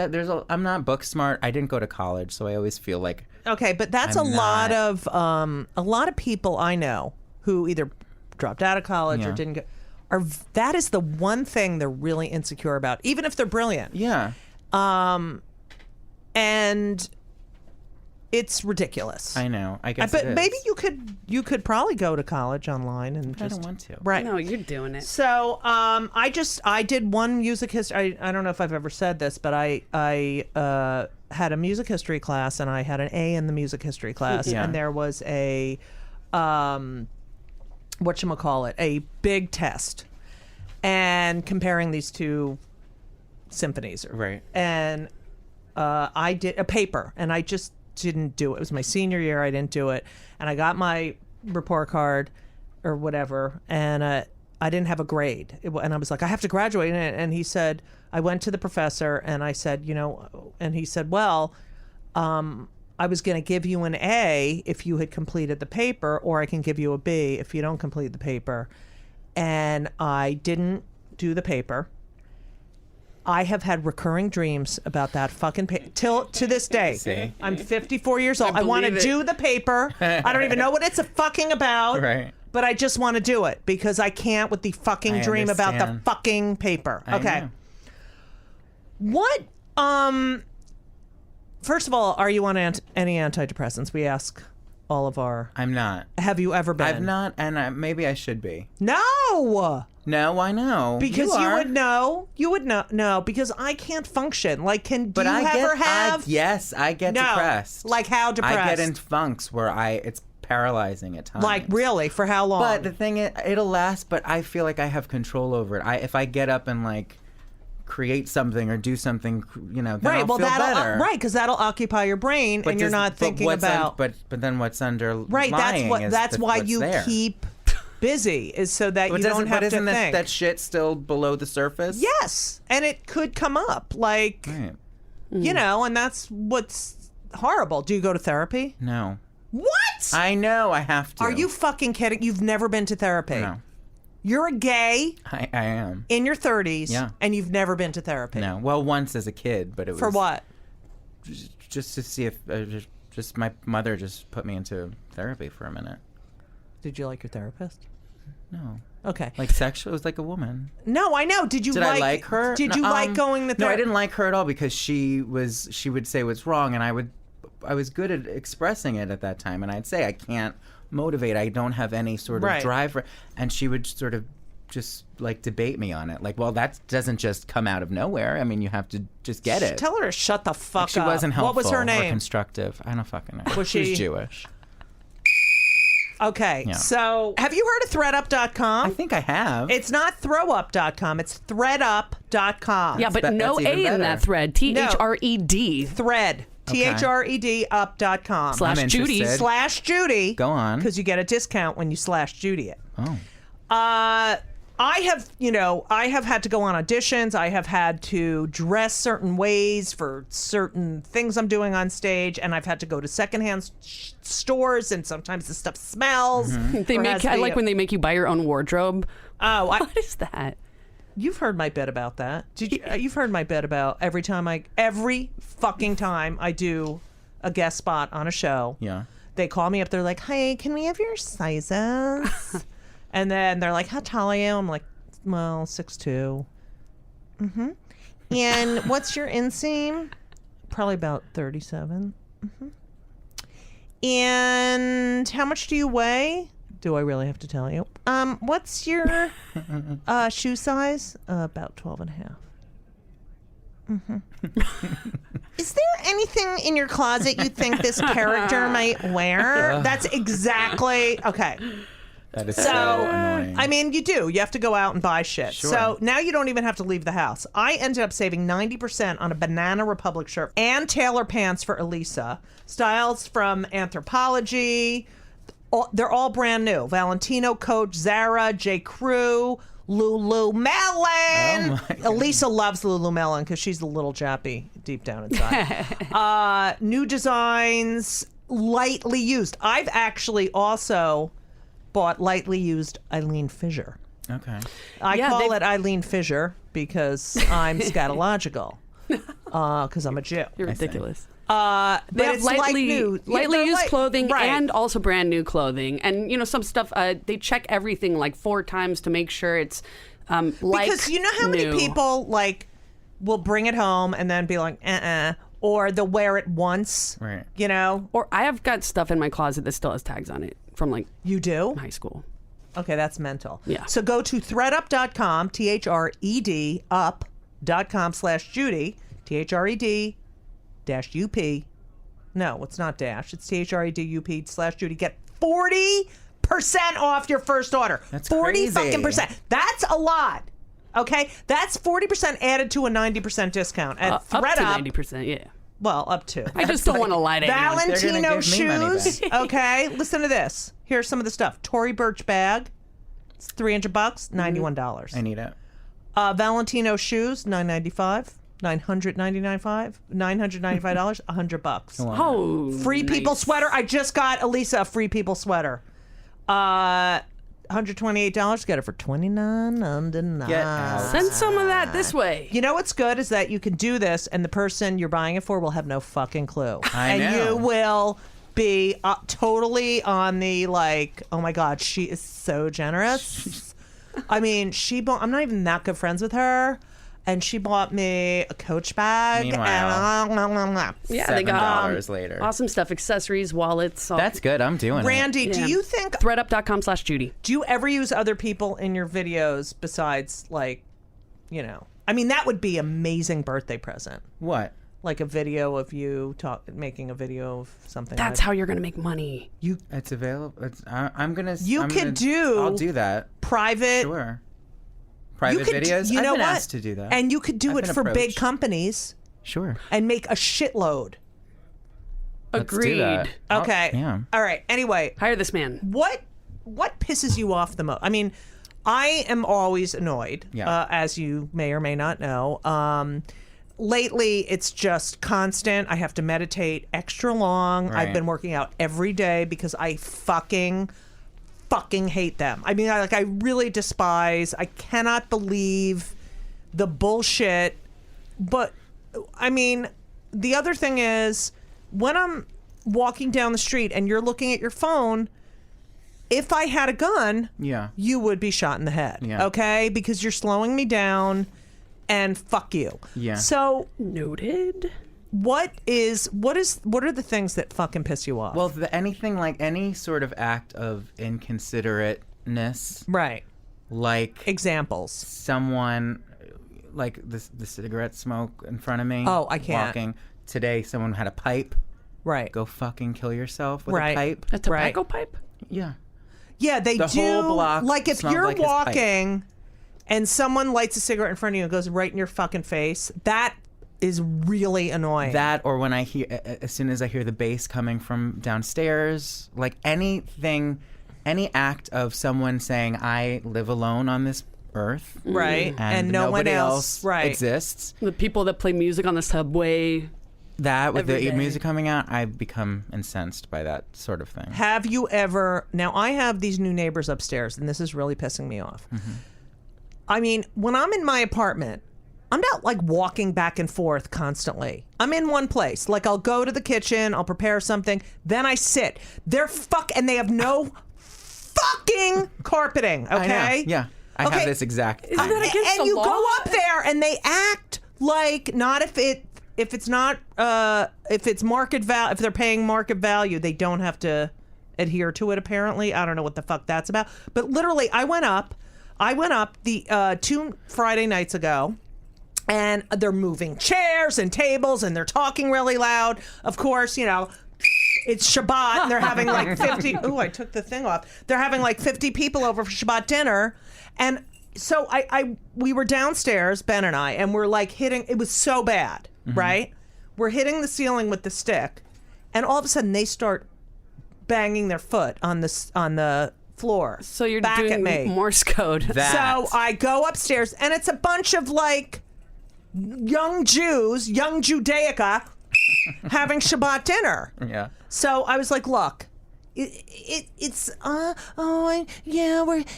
Speaker 3: I'm not book smart. I didn't go to college, so I always feel like.
Speaker 2: Okay, but that's
Speaker 3: I'm
Speaker 2: a lot of people I know who either dropped out of college or
Speaker 3: Yeah.
Speaker 2: didn't go. That is the one thing they're really insecure about, even if they're brilliant.
Speaker 3: Yeah.
Speaker 2: And it's ridiculous.
Speaker 3: I know. I guess.
Speaker 2: But
Speaker 3: it is.
Speaker 2: maybe you could probably go to college online and
Speaker 3: I
Speaker 2: just
Speaker 3: don't want to.
Speaker 2: right.
Speaker 4: No, you're doing it.
Speaker 2: So I did one music history. I don't know if I've ever said this, but I had a music history class, and I had an A in the music history class,
Speaker 3: Yeah.
Speaker 2: and there was a whatchamacallit, a big test, and comparing these two symphonies.
Speaker 3: Right.
Speaker 2: And I did a paper, and I just didn't do it. It was my senior year. I didn't do it, and I got my report card or whatever, and I didn't have a grade. And I was like, I have to graduate. And he said, I went to the professor, and I said, and he said, well, I was going to give you an A if you had completed the paper, or I can give you a B if you don't complete the paper. And I didn't do the paper. I have had recurring dreams about that fucking paper to this day.
Speaker 3: See?
Speaker 2: I'm 54 years old. I want to
Speaker 4: believe it.
Speaker 2: do the paper. I don't even know what it's fucking about.
Speaker 3: Right.
Speaker 2: But I just want to do it because I can't with the fucking
Speaker 3: I
Speaker 2: dream about the
Speaker 3: understand.
Speaker 2: fucking paper.
Speaker 3: I
Speaker 2: Okay.
Speaker 3: know.
Speaker 2: What first of all, are you on any antidepressants? We ask all of our.
Speaker 3: I'm not.
Speaker 2: Have you ever been?
Speaker 3: I've not, and maybe I should be.
Speaker 2: No.
Speaker 3: No, I know.
Speaker 2: Because you
Speaker 3: are.
Speaker 2: would know. You would know. No, because I can't function. Like, do
Speaker 3: But
Speaker 2: you
Speaker 3: I
Speaker 2: ever
Speaker 3: get,
Speaker 2: have?
Speaker 3: yes, I get
Speaker 2: No.
Speaker 3: depressed.
Speaker 2: Like how depressed?
Speaker 3: I get in funks where it's paralyzing at times.
Speaker 2: Like really? For how long?
Speaker 3: But the thing is, it'll last. But I feel like I have control over it. If I get up and like create something or do something, then
Speaker 2: right.
Speaker 3: I'll
Speaker 2: Well,
Speaker 3: feel
Speaker 2: that'll
Speaker 3: better.
Speaker 2: right because that'll occupy your brain, and you're not thinking about.
Speaker 3: But then what's under
Speaker 2: right. That's why you keep busy is so that you don't have to
Speaker 3: isn't
Speaker 2: think.
Speaker 3: that shit still below the surface?
Speaker 2: Yes, and it could come up, like
Speaker 3: Right.
Speaker 2: and that's what's horrible. Do you go to therapy?
Speaker 3: No.
Speaker 2: What?
Speaker 3: I know I have to.
Speaker 2: Are you fucking kidding? You've never been to therapy?
Speaker 3: No.
Speaker 2: You're a gay
Speaker 3: I am.
Speaker 2: in your 30s,
Speaker 3: Yeah.
Speaker 2: and you've never been to therapy.
Speaker 3: No. Well, once as a kid, but it was
Speaker 2: For what?
Speaker 3: Just to see if just my mother just put me into therapy for a minute.
Speaker 2: Did you like your therapist?
Speaker 3: No.
Speaker 2: Okay.
Speaker 3: Like sexual, it was like a woman.
Speaker 2: No, I know. Did
Speaker 3: I like her?
Speaker 2: Did you like going to
Speaker 3: No, I didn't like her at all because she would say what's wrong, and I was good at expressing it at that time, and I'd say I can't motivate. I don't have any sort of drive, and she would sort of just like debate me on it. Like, well, that doesn't just come out of nowhere. I mean, you have to just get it.
Speaker 2: Tell her to shut the fuck up.
Speaker 3: She wasn't helpful.
Speaker 2: What was her
Speaker 3: or
Speaker 2: name?
Speaker 3: constructive. I don't fucking know.
Speaker 2: Was she
Speaker 3: She's Jewish?
Speaker 2: Okay,
Speaker 3: Yeah.
Speaker 2: so have you heard of threadup.com?
Speaker 3: I think I have.
Speaker 2: It's not throwup.com. It's threadup.com.
Speaker 4: Yeah, but no
Speaker 3: that's even
Speaker 4: A in
Speaker 3: better.
Speaker 4: that thread. THRED.
Speaker 2: Thread.
Speaker 3: Okay.
Speaker 2: THRED up.com.
Speaker 3: I'm
Speaker 4: Judy.
Speaker 3: interested.
Speaker 2: /Judy.
Speaker 3: Go on.
Speaker 2: Because you get a discount when you /Judy it.
Speaker 3: Oh.
Speaker 2: I have had to go on auditions. I have had to dress certain ways for certain things I'm doing on stage, and I've had to go to secondhand stores, and sometimes the stuff smells.
Speaker 3: Mm-hmm.
Speaker 4: I like when they make you buy your own wardrobe.
Speaker 2: Oh,
Speaker 4: What is that?
Speaker 2: You've heard my bit about that. You've heard my bit about every fucking time I do a guest spot on a show.
Speaker 3: Yeah.
Speaker 2: They call me up. They're like, "Hey, can we have your sizes?" And then they're like, "How tall are you?" I'm like, "Well, 6'2". Mm-hmm. And what's your inseam? Probably about 37. Mm-hmm. And how much do you weigh? Do I really have to tell you? What's your shoe size? About 12 and a half. Mm-hmm. Is there anything in your closet you think this character might wear? That's exactly okay.
Speaker 3: That is so annoying.
Speaker 2: I mean, you do. You have to go out and buy shit.
Speaker 3: Sure.
Speaker 2: So now you don't even have to leave the house. I ended up saving 90% on a Banana Republic shirt and tailor pants for Elisa. Styles from Anthropologie. They're all brand new. Valentino, Coach, Zara, J. Crew, Lululemon.
Speaker 3: Oh my
Speaker 2: Elisa loves Lululemon because she's a little jappy deep down inside. New designs, lightly used. I've actually also bought lightly used Eileen Fisher.
Speaker 3: Okay.
Speaker 2: I call it Eileen Fisher because I'm scatological. Because I'm a Jew.
Speaker 4: You're ridiculous.
Speaker 2: They
Speaker 4: have lightly used clothing
Speaker 2: right.
Speaker 4: and also brand new clothing. And, some stuff, they check everything like 4 times to make sure it's like
Speaker 2: because you know how many
Speaker 4: new.
Speaker 2: people will bring it home and then be like, or they'll wear it once.
Speaker 3: Right.
Speaker 4: Or I have got stuff in my closet that still has tags on it from
Speaker 2: You do?
Speaker 4: high school.
Speaker 2: Okay, that's mental.
Speaker 4: Yeah.
Speaker 2: So go to threadup.com, THRED up.com/Judy, THRED-UP. No, it's not dash. It's THREDUP/Judy. Get 40% off your first order.
Speaker 3: That's
Speaker 2: 40
Speaker 3: crazy.
Speaker 2: fucking percent. That's a lot. Okay? That's 40% added to a 90% discount. At
Speaker 4: Up to
Speaker 2: ThreadUp,
Speaker 4: 90%, yeah.
Speaker 2: well, up to.
Speaker 4: I just don't want to lie to anyone.
Speaker 3: They're
Speaker 2: Valentino
Speaker 3: gonna give me money
Speaker 2: shoes. Okay, listen to this. Here's some of the stuff. Tory Burch bag. It's $300, $91.
Speaker 3: I need it.
Speaker 2: Valentino shoes, $995. $995, $100.
Speaker 4: Oh,
Speaker 2: Free People
Speaker 4: nice.
Speaker 2: sweater. I just got Elisa a Free People sweater. $128. Get it for $29.99.
Speaker 3: Get out.
Speaker 4: Send some of that this way.
Speaker 2: You know what's good is that you can do this, and the person you're buying it for will have no fucking clue.
Speaker 3: I know.
Speaker 2: And you will be totally on the oh my God, she is so generous. I mean, I'm not even that good friends with her. And she bought me a Coach bag.
Speaker 3: Meanwhile,
Speaker 4: Yeah, they got
Speaker 3: $7 later.
Speaker 4: awesome stuff, accessories, wallets. All.
Speaker 3: That's good. I'm doing
Speaker 2: Randy,
Speaker 4: Yeah.
Speaker 2: do you think
Speaker 4: threadup.com/Judy.
Speaker 2: do you ever use other people in your videos besides I mean, that would be amazing birthday present.
Speaker 3: it. What?
Speaker 2: Like a video of you making a video of something.
Speaker 4: That's how you're going to make money.
Speaker 3: It's available. I'm gonna.
Speaker 2: You
Speaker 3: I'm
Speaker 2: could
Speaker 3: gonna,
Speaker 2: do
Speaker 3: I'll do that.
Speaker 2: private.
Speaker 3: Sure. Private videos.
Speaker 2: You
Speaker 3: I've
Speaker 2: know
Speaker 3: been
Speaker 2: what?
Speaker 3: asked to do that.
Speaker 2: And you could do
Speaker 3: I've
Speaker 2: it
Speaker 3: been
Speaker 2: for big
Speaker 3: approached.
Speaker 2: companies
Speaker 3: Sure.
Speaker 2: and make a shitload.
Speaker 3: Let's do
Speaker 4: Agreed.
Speaker 3: that.
Speaker 2: Okay.
Speaker 3: Yeah.
Speaker 2: All right. Anyway,
Speaker 4: Hire this man.
Speaker 2: what pisses you off the most? I mean, I am always annoyed,
Speaker 3: Yeah.
Speaker 2: as you may or may not know. Lately, it's just constant. I have to meditate extra long.
Speaker 3: Right.
Speaker 2: I've been working out every day because I fucking hate them. I mean, I really despise. I cannot believe the bullshit. But I mean, the other thing is when I'm walking down the street and you're looking at your phone, if I had a gun,
Speaker 3: Yeah.
Speaker 2: you would be shot in the head.
Speaker 3: Yeah.
Speaker 2: Okay? Because you're slowing me down and fuck you.
Speaker 3: Yeah.
Speaker 2: So
Speaker 4: noted.
Speaker 2: What are the things that fucking piss you off?
Speaker 3: Well, anything like any sort of act of inconsiderateness.
Speaker 2: Right.
Speaker 3: Like
Speaker 2: examples.
Speaker 3: Someone like the cigarette smoke in front of me.
Speaker 2: Oh, I can't.
Speaker 3: Walking. Today someone had a pipe.
Speaker 2: Right.
Speaker 3: Go fucking kill yourself with
Speaker 2: Right.
Speaker 3: a pipe.
Speaker 4: A tobacco pipe?
Speaker 3: Yeah.
Speaker 2: Yeah, they
Speaker 3: The
Speaker 2: do.
Speaker 3: whole block
Speaker 2: like if
Speaker 3: smelled
Speaker 2: you're
Speaker 3: like his pipe.
Speaker 2: walking and someone lights a cigarette in front of you and goes right in your fucking face, that is really annoying.
Speaker 3: That, or when I hear, as soon as I hear the bass coming from downstairs, like anything, any act of someone saying, I live alone on this earth.
Speaker 2: Right. And no
Speaker 3: nobody
Speaker 2: one else right.
Speaker 3: exists.
Speaker 4: The people that play music on the subway.
Speaker 3: That, with
Speaker 4: every
Speaker 3: the
Speaker 4: day.
Speaker 3: music coming out, I become incensed by that sort of thing.
Speaker 2: Have you ever... Now, I have these new neighbors upstairs, and this is really pissing me off.
Speaker 3: Mm-hmm.
Speaker 2: I mean, when I'm in my apartment, I'm not like walking back and forth constantly. I'm in one place. Like I'll go to the kitchen, I'll prepare something, then I sit. And they have no fucking carpeting, okay?
Speaker 3: I know. Yeah. I
Speaker 2: Okay.
Speaker 3: have this exact thing.
Speaker 4: that against
Speaker 2: And
Speaker 4: the
Speaker 2: you
Speaker 4: law?
Speaker 2: go up there and they act like not if it's not if it's market value, if they're paying market value, they don't have to adhere to it apparently. I don't know what the fuck that's about. But literally I went up the 2 Friday nights ago. And they're moving chairs and tables and they're talking really loud. Of course, you know, it's Shabbat and they're having like 50. Ooh, I took the thing off. They're having like 50 people over for Shabbat dinner. And so we were downstairs, Ben and I, and we're like hitting, it was so bad, right? We're hitting the ceiling with the stick. And all of a sudden they start banging their foot on the floor.
Speaker 4: So you're
Speaker 2: back
Speaker 4: doing
Speaker 2: at me.
Speaker 4: Morse code.
Speaker 2: So I go upstairs and it's a bunch of like young Jews, young Judaica, having Shabbat dinner.
Speaker 3: Yeah.
Speaker 2: So I was like, look, it's we're
Speaker 3: Is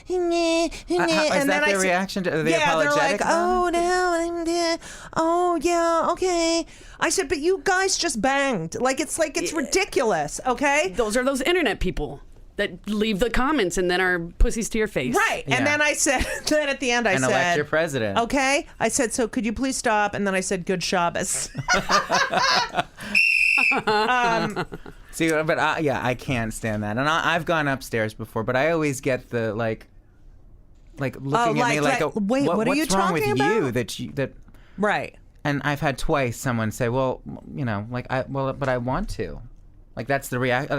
Speaker 2: and
Speaker 3: that their reaction to? Are they
Speaker 2: they're
Speaker 3: apologetic?
Speaker 2: like,
Speaker 3: about it?
Speaker 2: oh yeah, okay. I said, but you guys just banged. It's ridiculous, okay?
Speaker 4: Those are those internet people that leave the comments and then are pussies to your face.
Speaker 2: Right.
Speaker 3: Yeah.
Speaker 2: And then I said, then at the end I
Speaker 3: And
Speaker 2: said,
Speaker 3: elect your president.
Speaker 2: okay. I said, so could you please stop? And then I said, good Shabbos.
Speaker 3: See, but I can't stand that. And I've gone upstairs before, but I always get the like looking at me like,
Speaker 2: wait, what are you
Speaker 3: what's wrong with
Speaker 2: talking
Speaker 3: you
Speaker 2: about?
Speaker 3: that
Speaker 2: Right.
Speaker 3: And I've had twice someone say, well, you know, but I want to. Like that's the react.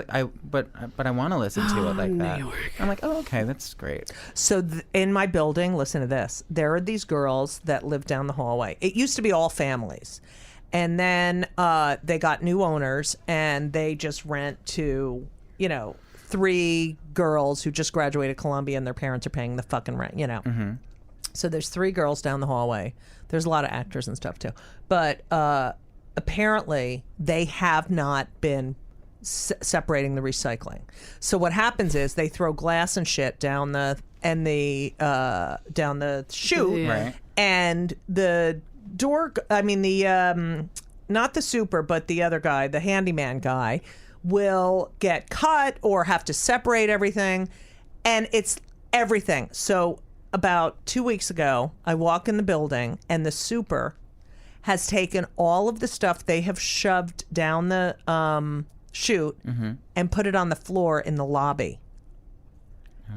Speaker 3: But I want to listen to it like that. I'm like, oh, okay, that's great.
Speaker 2: So in my building, listen to this. There are these girls that live down the hallway. It used to be all families, and then they got new owners, and they just rent to 3 girls who just graduated Columbia, and their parents are paying the fucking rent.
Speaker 3: Mm-hmm.
Speaker 2: So there's 3 girls down the hallway. There's a lot of actors and stuff too, but apparently they have not been separating the recycling. So what happens is they throw glass and shit down the chute,
Speaker 4: Yeah.
Speaker 3: Right.
Speaker 2: and the door. I mean the not the super, but the other guy, the handyman guy, will get cut or have to separate everything, and it's everything. So about 2 weeks ago, I walk in the building, and the super has taken all of the stuff they have shoved down the chute and put it on the floor in the lobby.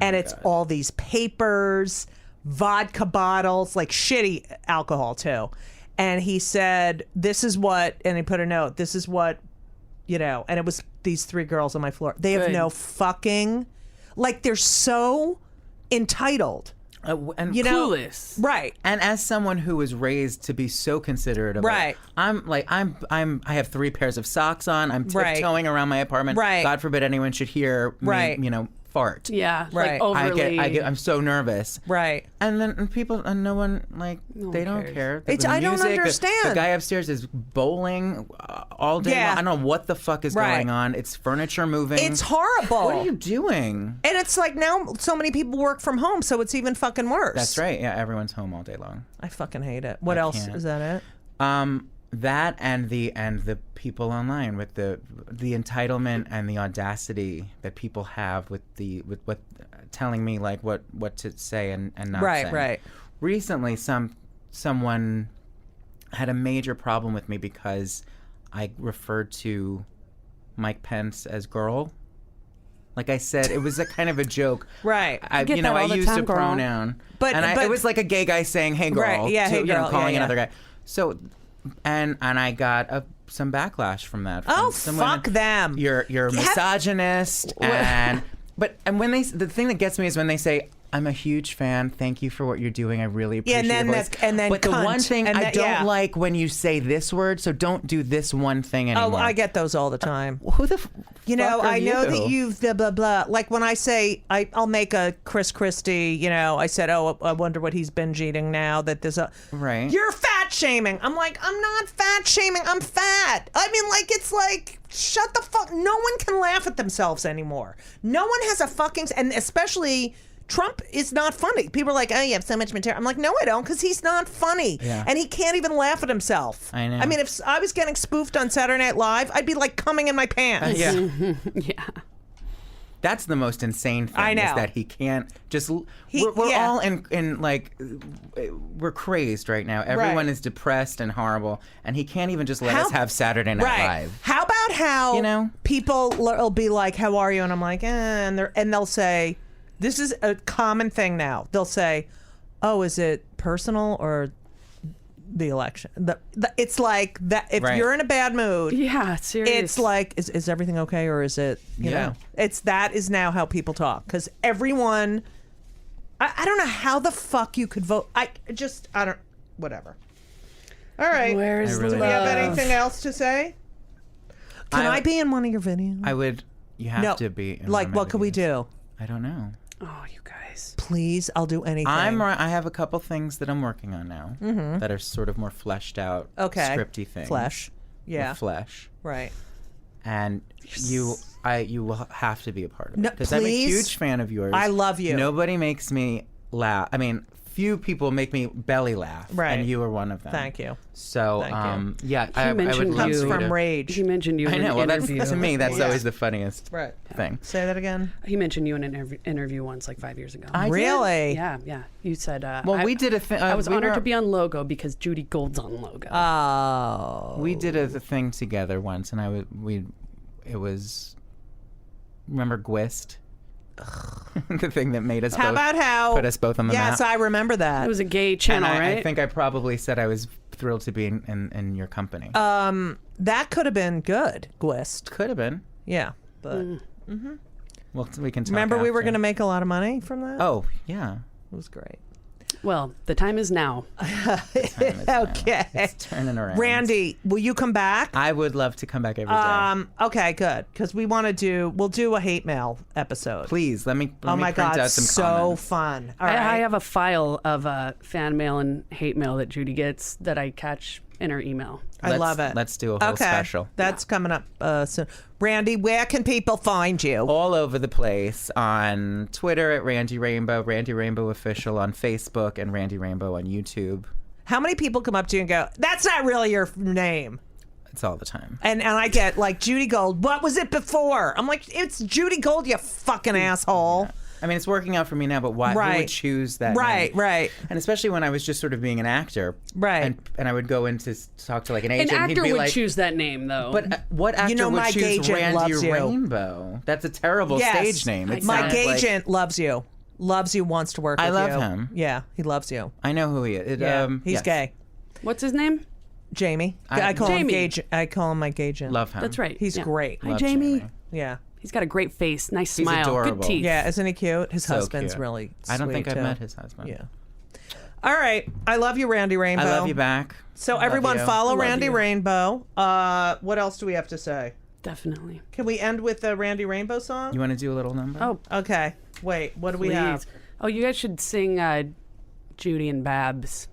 Speaker 2: And it's all these papers, vodka bottles, like shitty alcohol too. And he said, this is what, and he put a note, this is what, and it was these 3 girls on my floor. They have
Speaker 4: Good.
Speaker 2: no fucking, they're so entitled.
Speaker 3: And
Speaker 4: Clueless.
Speaker 2: Right.
Speaker 3: And as someone who was raised to be so considerate of
Speaker 2: Right.
Speaker 3: it, I have 3 pairs of socks on. I'm
Speaker 2: Right.
Speaker 3: tiptoeing around my apartment.
Speaker 2: Right.
Speaker 3: God forbid anyone should hear
Speaker 2: Right.
Speaker 3: me, fart.
Speaker 4: Yeah.
Speaker 2: Right.
Speaker 4: Like overly.
Speaker 3: I'm so nervous.
Speaker 2: Right.
Speaker 3: And then people, and no one, they don't
Speaker 4: cares.
Speaker 3: care.
Speaker 2: I don't understand.
Speaker 3: The guy upstairs is bowling all day
Speaker 2: Yeah.
Speaker 3: long. I don't know what the fuck is
Speaker 2: Right.
Speaker 3: going on. It's furniture moving.
Speaker 2: It's horrible.
Speaker 3: What are you doing?
Speaker 2: And it's like now so many people work from home, so it's even fucking worse.
Speaker 3: That's right. Yeah, everyone's home all day long.
Speaker 2: I fucking hate it. What
Speaker 3: I
Speaker 2: else?
Speaker 3: can't.
Speaker 2: Is that it?
Speaker 3: that and the people online with the entitlement and the audacity that people have with what telling me like what to say and not say.
Speaker 2: Right.
Speaker 3: Recently, someone had a major problem with me because I referred to Mike Pence as girl. Like I said, it was a kind of a joke.
Speaker 2: Right.
Speaker 3: I used a pronoun. But it was like a gay guy saying, hey, girl.
Speaker 2: Right. Yeah, hey, girl.
Speaker 3: Calling another guy. So, and I got some backlash from that. From
Speaker 2: some fuck women. Them.
Speaker 3: You're a misogynist. And when the thing that gets me is when they say, I'm a huge fan. Thank you for what you're doing. I really appreciate it. But the one thing I don't like when you say this word, so don't do this one thing anymore.
Speaker 2: Oh, I get those all the time.
Speaker 3: Who the fuck
Speaker 2: I know that you've blah, blah, blah. Like when I say, I'll make a Chris Christie, I said, oh, I wonder what he's binge eating now that there's a...
Speaker 3: Right.
Speaker 2: You're fat shaming. I'm like, I'm not fat shaming. I'm fat. I mean, like, it's like... Shut the fuck... No one can laugh at themselves anymore. No one has a fucking... And especially... Trump is not funny. People are like, oh, you have so much material. I'm like, no, I don't, because he's not funny.
Speaker 3: Yeah.
Speaker 2: And he can't even laugh at himself.
Speaker 3: I know.
Speaker 2: I mean, if I was getting spoofed on Saturday Night Live, I'd be like coming in my pants.
Speaker 3: Yeah.
Speaker 4: Yeah.
Speaker 3: That's the most insane thing.
Speaker 2: I know.
Speaker 3: Is that he can't just... We're all in like... We're crazed right now. Everyone is depressed and horrible. And he can't even just let us have Saturday Night Live.
Speaker 2: How about how people will be like, how are you? And I'm like, and they'll say... This is a common thing now. They'll say, oh, is it personal or the election? It's like that. If you're in a bad mood,
Speaker 4: seriously,
Speaker 2: it's like, is everything okay? Or is it, you know, that is now how people talk. Because everyone, I don't know how the fuck you could vote. Whatever. All right.
Speaker 4: Where's
Speaker 2: do you have anything else to say? Can I be in one of your videos?
Speaker 3: I would. You have to be in
Speaker 2: like, what could we do?
Speaker 3: I don't know.
Speaker 4: Oh, you guys.
Speaker 2: Please, I'll do anything.
Speaker 3: I have a couple things that I'm working on now that are sort of more fleshed out, scripty things.
Speaker 2: Flesh. Yeah.
Speaker 3: Flesh.
Speaker 2: Right.
Speaker 3: And you will have to be a part of it.
Speaker 2: No,
Speaker 3: because I'm a huge fan of yours.
Speaker 2: I love you.
Speaker 3: Nobody makes me laugh. I mean, few people make me belly laugh.
Speaker 2: Right.
Speaker 3: And you are one of them.
Speaker 2: Thank you.
Speaker 3: So,
Speaker 2: yeah,
Speaker 3: I would love
Speaker 2: comes
Speaker 3: you
Speaker 2: from
Speaker 3: to,
Speaker 2: rage.
Speaker 4: He mentioned you in
Speaker 3: I know.
Speaker 4: an
Speaker 3: Well,
Speaker 4: interview.
Speaker 3: to me, that's always the funniest thing.
Speaker 2: Say that again.
Speaker 4: He mentioned you in an interview once, like 5 years ago.
Speaker 2: Really?
Speaker 4: Yeah. You said,
Speaker 3: we did a thing.
Speaker 4: I was honored to be on Logo because Judy Gold's on Logo.
Speaker 2: Oh.
Speaker 3: We did a thing together once, and it was, remember Gwist? The thing that made us put us both on the map.
Speaker 2: Yes, I remember that.
Speaker 4: It was a gay channel, right?
Speaker 3: I think I probably said I was thrilled to be in your company.
Speaker 2: That could have been good, Gwist.
Speaker 3: Could have been.
Speaker 2: Yeah, but
Speaker 3: Well, we can talk
Speaker 2: remember we were
Speaker 3: after.
Speaker 2: going to make a lot of money from that?
Speaker 3: Oh, yeah.
Speaker 2: It was great.
Speaker 4: Well, the time is now.
Speaker 2: Okay.
Speaker 3: It's turning around.
Speaker 2: Randy, will you come back?
Speaker 3: I would love to come back every day.
Speaker 2: Okay, good. Because we'll do a hate mail episode.
Speaker 3: Please, let me print out some
Speaker 2: so
Speaker 3: comments.
Speaker 2: fun. All right.
Speaker 4: I have a file of fan mail and hate mail that Judy gets that I catch in her email.
Speaker 2: I love it.
Speaker 3: Let's do a whole special.
Speaker 2: That's coming up soon. Randy, where can people find you?
Speaker 3: All over the place on Twitter at Randy Rainbow, Randy Rainbow Official on Facebook, and Randy Rainbow on YouTube.
Speaker 2: How many people come up to you and go, that's not really your name?
Speaker 3: It's all the time.
Speaker 2: And I get like, Judy Gold, what was it before? I'm like, it's Judy Gold, you fucking asshole.
Speaker 3: Yeah. I mean, it's working out for me now, but why? Who would choose that name?
Speaker 2: Right.
Speaker 3: And especially when I was just sort of being an actor.
Speaker 2: Right.
Speaker 3: And I would go in to talk to like an agent.
Speaker 4: An actor
Speaker 3: he'd be
Speaker 4: would
Speaker 3: like,
Speaker 4: choose that name, though.
Speaker 3: But what actor would
Speaker 2: Mike
Speaker 3: choose
Speaker 2: Agent
Speaker 3: Randy
Speaker 2: loves you.
Speaker 3: Rainbow? That's a terrible stage name.
Speaker 2: Mike Agent loves you. Loves you, wants to work with you.
Speaker 3: I love him.
Speaker 2: Yeah, he loves you.
Speaker 3: I know who he is.
Speaker 2: He's gay.
Speaker 4: What's his name?
Speaker 2: Jamie. I call him Gage. I call him Mike Agent.
Speaker 3: Love him.
Speaker 4: That's right.
Speaker 2: He's great.
Speaker 4: Hi, Jamie.
Speaker 2: Yeah.
Speaker 4: He's got a great face, nice
Speaker 3: He's
Speaker 4: smile,
Speaker 3: adorable.
Speaker 4: good teeth.
Speaker 2: Yeah, isn't he cute? His
Speaker 3: So
Speaker 2: husband's
Speaker 3: cute.
Speaker 2: really sweet,
Speaker 3: I don't think I've
Speaker 2: too.
Speaker 3: met his husband.
Speaker 2: Yeah. All right. I love you, Randy Rainbow.
Speaker 3: I love you back.
Speaker 2: So
Speaker 3: Love
Speaker 2: everyone
Speaker 3: you.
Speaker 2: follow
Speaker 4: Love
Speaker 2: Randy
Speaker 4: you.
Speaker 2: Rainbow. What else do we have to say?
Speaker 4: Definitely.
Speaker 2: Can we end with the Randy Rainbow song?
Speaker 3: You want to do a little number?
Speaker 4: Oh,
Speaker 2: Okay. Wait, what do we
Speaker 4: please.
Speaker 2: have?
Speaker 4: Oh, you guys should sing Judy and Babs.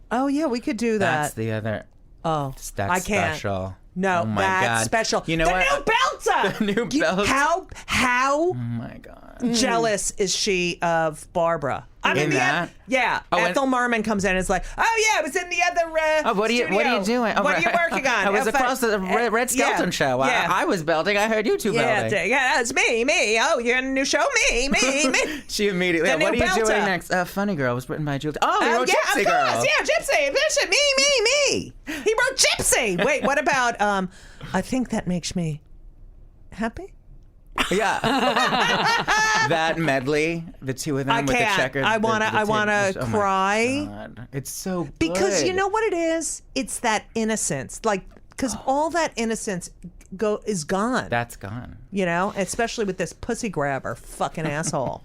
Speaker 2: Oh, yeah, we could do that.
Speaker 3: That's the other.
Speaker 2: Oh,
Speaker 3: That's
Speaker 2: I can't.
Speaker 3: special.
Speaker 2: No,
Speaker 3: oh my
Speaker 2: that's
Speaker 3: God.
Speaker 2: special.
Speaker 3: You know
Speaker 2: the
Speaker 3: what?
Speaker 2: new belt's belter.
Speaker 3: The new belter.
Speaker 2: How
Speaker 3: Oh my God.
Speaker 2: jealous is she of Barbara? I mean, Ethel Merman comes in and is like, "Oh yeah, I was in the other
Speaker 3: what are you doing?
Speaker 2: What are you working on?"
Speaker 3: I was across the Red Skelton show.
Speaker 2: Yeah.
Speaker 3: I was belting. I heard you two belting.
Speaker 2: Yeah, that's me. Oh, you're in a new show? Me.
Speaker 3: She immediately, what are you doing next? Funny Girl was written by Julie. Oh, you wrote Gypsy Girl.
Speaker 2: Of course. Yeah, Gypsy. Listen, me. He wrote Gypsy. Wait, what about, I think that makes me happy?
Speaker 3: Yeah. That medley, the two of them with the checkered.
Speaker 2: I wanna cry.
Speaker 3: God. It's so good.
Speaker 2: Because you know what it is? It's that innocence. Like, because all that innocence is gone.
Speaker 3: That's gone.
Speaker 2: You know, especially with this pussy grabber fucking asshole.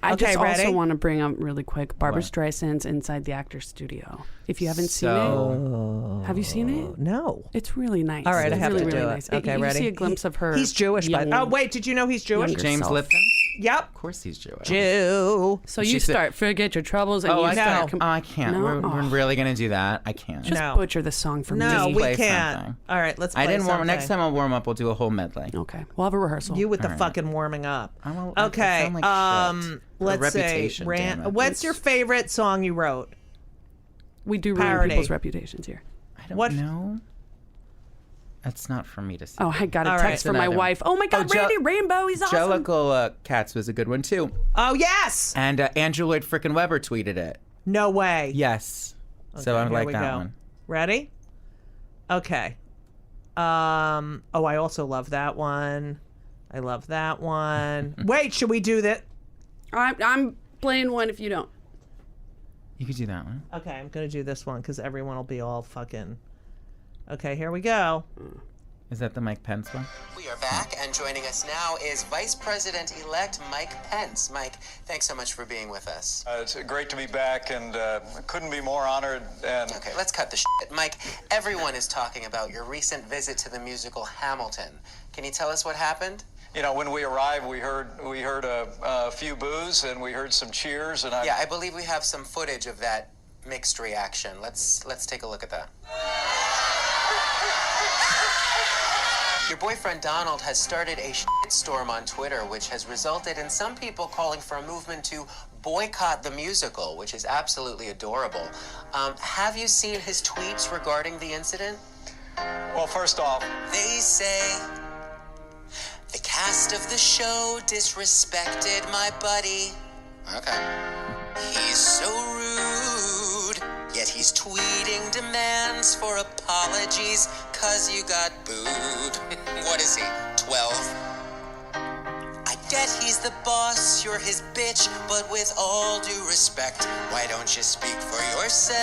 Speaker 4: I
Speaker 2: Okay,
Speaker 4: just
Speaker 2: ready?
Speaker 4: also want to bring up really quick Barbara Streisand's Inside the Actor's Studio. If you haven't seen it, have you seen it?
Speaker 2: No.
Speaker 4: It's really nice.
Speaker 2: All right, I
Speaker 4: It's
Speaker 2: have
Speaker 4: really,
Speaker 2: to do
Speaker 4: really
Speaker 2: it.
Speaker 4: nice.
Speaker 2: Okay,
Speaker 4: you
Speaker 2: ready?
Speaker 4: see a glimpse of her.
Speaker 2: He's Jewish, but
Speaker 4: young-
Speaker 2: wait, did you know he's Jewish?
Speaker 4: younger
Speaker 3: James
Speaker 4: self.
Speaker 3: Lipton?
Speaker 2: Yep.
Speaker 3: Of course he's Jewish.
Speaker 2: Jew.
Speaker 4: So you start, forget your troubles, and you
Speaker 3: I
Speaker 4: start.
Speaker 3: can't. I can't.
Speaker 4: No?
Speaker 3: We're really gonna do that. I can't.
Speaker 4: Just
Speaker 2: No.
Speaker 4: butcher the song for
Speaker 2: No,
Speaker 4: me.
Speaker 2: we
Speaker 3: play
Speaker 2: can't.
Speaker 3: something.
Speaker 2: All right, let's play
Speaker 3: I didn't warm. Next
Speaker 2: something.
Speaker 3: time I'll warm up. We'll do a whole medley.
Speaker 4: Okay, we'll have a rehearsal.
Speaker 2: You with the
Speaker 3: All right.
Speaker 2: fucking warming up.
Speaker 3: I
Speaker 2: Okay.
Speaker 3: sound like shit.
Speaker 2: Let's say,
Speaker 3: Reputation, damn it.
Speaker 2: what's your favorite song you wrote?
Speaker 4: We do ruin
Speaker 2: Parody.
Speaker 4: people's reputations here.
Speaker 3: I don't
Speaker 2: What?
Speaker 3: know. That's not for me to say.
Speaker 4: Oh, I got a
Speaker 2: All
Speaker 4: text
Speaker 2: right.
Speaker 4: from my wife. Oh my God, Randy Rainbow, he's awesome.
Speaker 3: Jellicle Cats was a good one too.
Speaker 2: Oh yes.
Speaker 3: And Andrew Lloyd frickin' Webber tweeted it.
Speaker 2: No way.
Speaker 3: Yes. So I
Speaker 2: here
Speaker 3: like
Speaker 2: we
Speaker 3: that
Speaker 2: go.
Speaker 3: one.
Speaker 2: Ready? Okay. I also love that one. I love that one. Wait, should we do that?
Speaker 4: I'm playing one if you don't.
Speaker 3: You could do that one.
Speaker 2: Okay, I'm gonna do this one because everyone will be all fucking. Okay, here we go.
Speaker 3: Is that the Mike Pence one?
Speaker 6: We are back, and joining us now is Vice President-elect Mike Pence. Mike, thanks so much for being with us.
Speaker 10: It's great to be back, and couldn't be more honored. And
Speaker 6: Okay, let's cut the shit. Mike, everyone is talking about your recent visit to the musical Hamilton. Can you tell us what happened?
Speaker 10: you know, when we arrived, we heard a few boos and we heard some cheers, and
Speaker 6: I believe we have some footage of that mixed reaction. Let's take a look at that. Your boyfriend Donald has started a shitstorm on Twitter, which has resulted in some people calling for a movement to boycott the musical, which is absolutely adorable. Have you seen his tweets regarding the incident?
Speaker 10: Well, first off,
Speaker 6: they say the cast of the show disrespected my buddy. Okay. He's so rude, yet he's tweeting demands for apologies 'cause you got booed. What is he, 12? I get he's the boss, you're his bitch, but with all due respect, why don't you speak for yourself?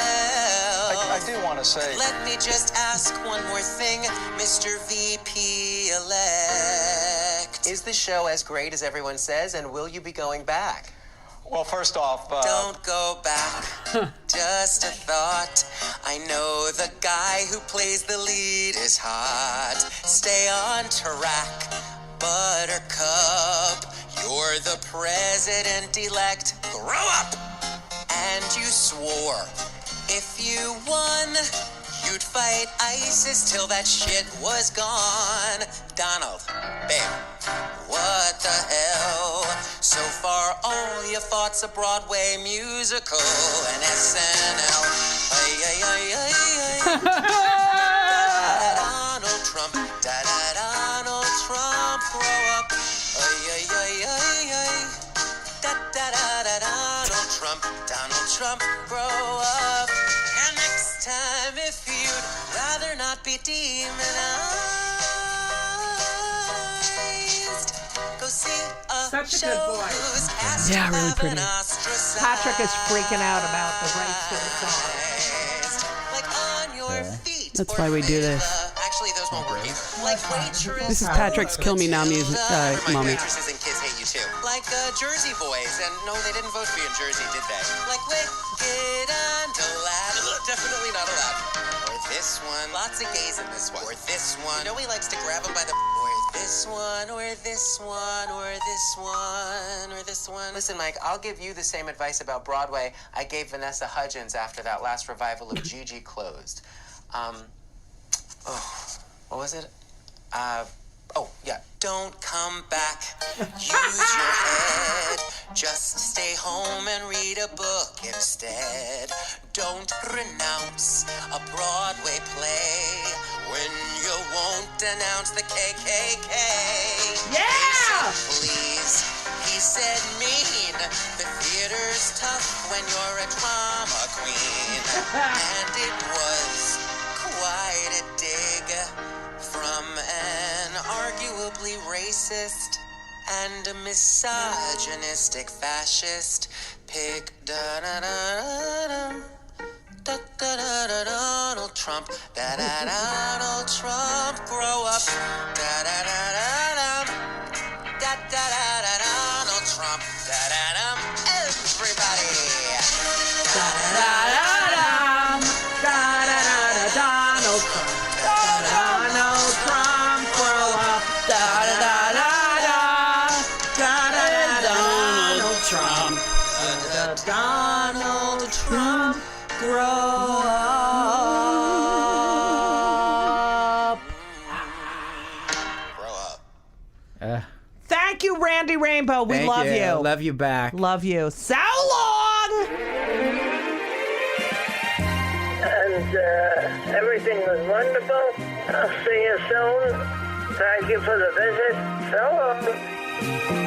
Speaker 10: I do want to say...
Speaker 6: Let me just ask one more thing, Mr. VP-elect. Is the show as great as everyone says, and will you be going back?
Speaker 10: Well, first off...
Speaker 6: Don't go back, just a thought. I know the guy who plays the lead is hot. Stay on track, Buttercup. You're the president-elect. Grow up! And you swore if you won, you'd fight ISIS till that shit was gone. Donald, babe, what the hell? So far, all you thought's a Broadway musical and SNL. Donald Trump, Donald Trump, grow up. Donald Trump, grow up. And next time, if you'd rather not be demonized, go see a
Speaker 2: Such a
Speaker 6: show
Speaker 2: good voice.
Speaker 6: whose cast
Speaker 4: Yeah, really
Speaker 6: have
Speaker 4: pretty.
Speaker 6: been ostracized.
Speaker 2: Patrick is freaking out about the rights to the song.
Speaker 6: Like on your feet.
Speaker 4: That's
Speaker 6: or
Speaker 4: why we do this.
Speaker 6: Actually, those won't work either. Like waitress.
Speaker 4: This is Patrick's Kill Me Now music moment.
Speaker 6: Waitresses and kids hate you too. Like Jersey Boys, and no, they didn't vote for you in Jersey, did they? Like Wicked and Aladdin. Definitely not Aladdin. Or this one. Lots of gays in this one. Or this one. You know he likes to grab them by the... Or this one, or this one, or this one, or this one. Listen, Mike, I'll give you the same advice about Broadway I gave Vanessa Hudgens after that last revival of Gigi closed. What was it? Oh, yeah. Don't come back. Use your head. Just stay home and read a book instead. Don't renounce a Broadway play when you won't denounce the KKK.
Speaker 2: Yeah!
Speaker 6: Please, he said mean. The theater's tough when you're a drama queen. And it was quite a dig from an arguably racist and a misogynistic fascist. Pick Donald Trump. Donald Trump. Grow up. Donald Trump. Everybody.
Speaker 2: Donald Trump. Donald Trump, grow up. Donald Trump. Donald Trump, grow up.
Speaker 6: Grow up.
Speaker 2: Thank you, Randy Rainbow. We
Speaker 3: Thank
Speaker 2: love you.
Speaker 3: Love you back.
Speaker 2: Love you. So long.
Speaker 11: And everything was wonderful. I'll see you soon. Thank you for the visit. So long.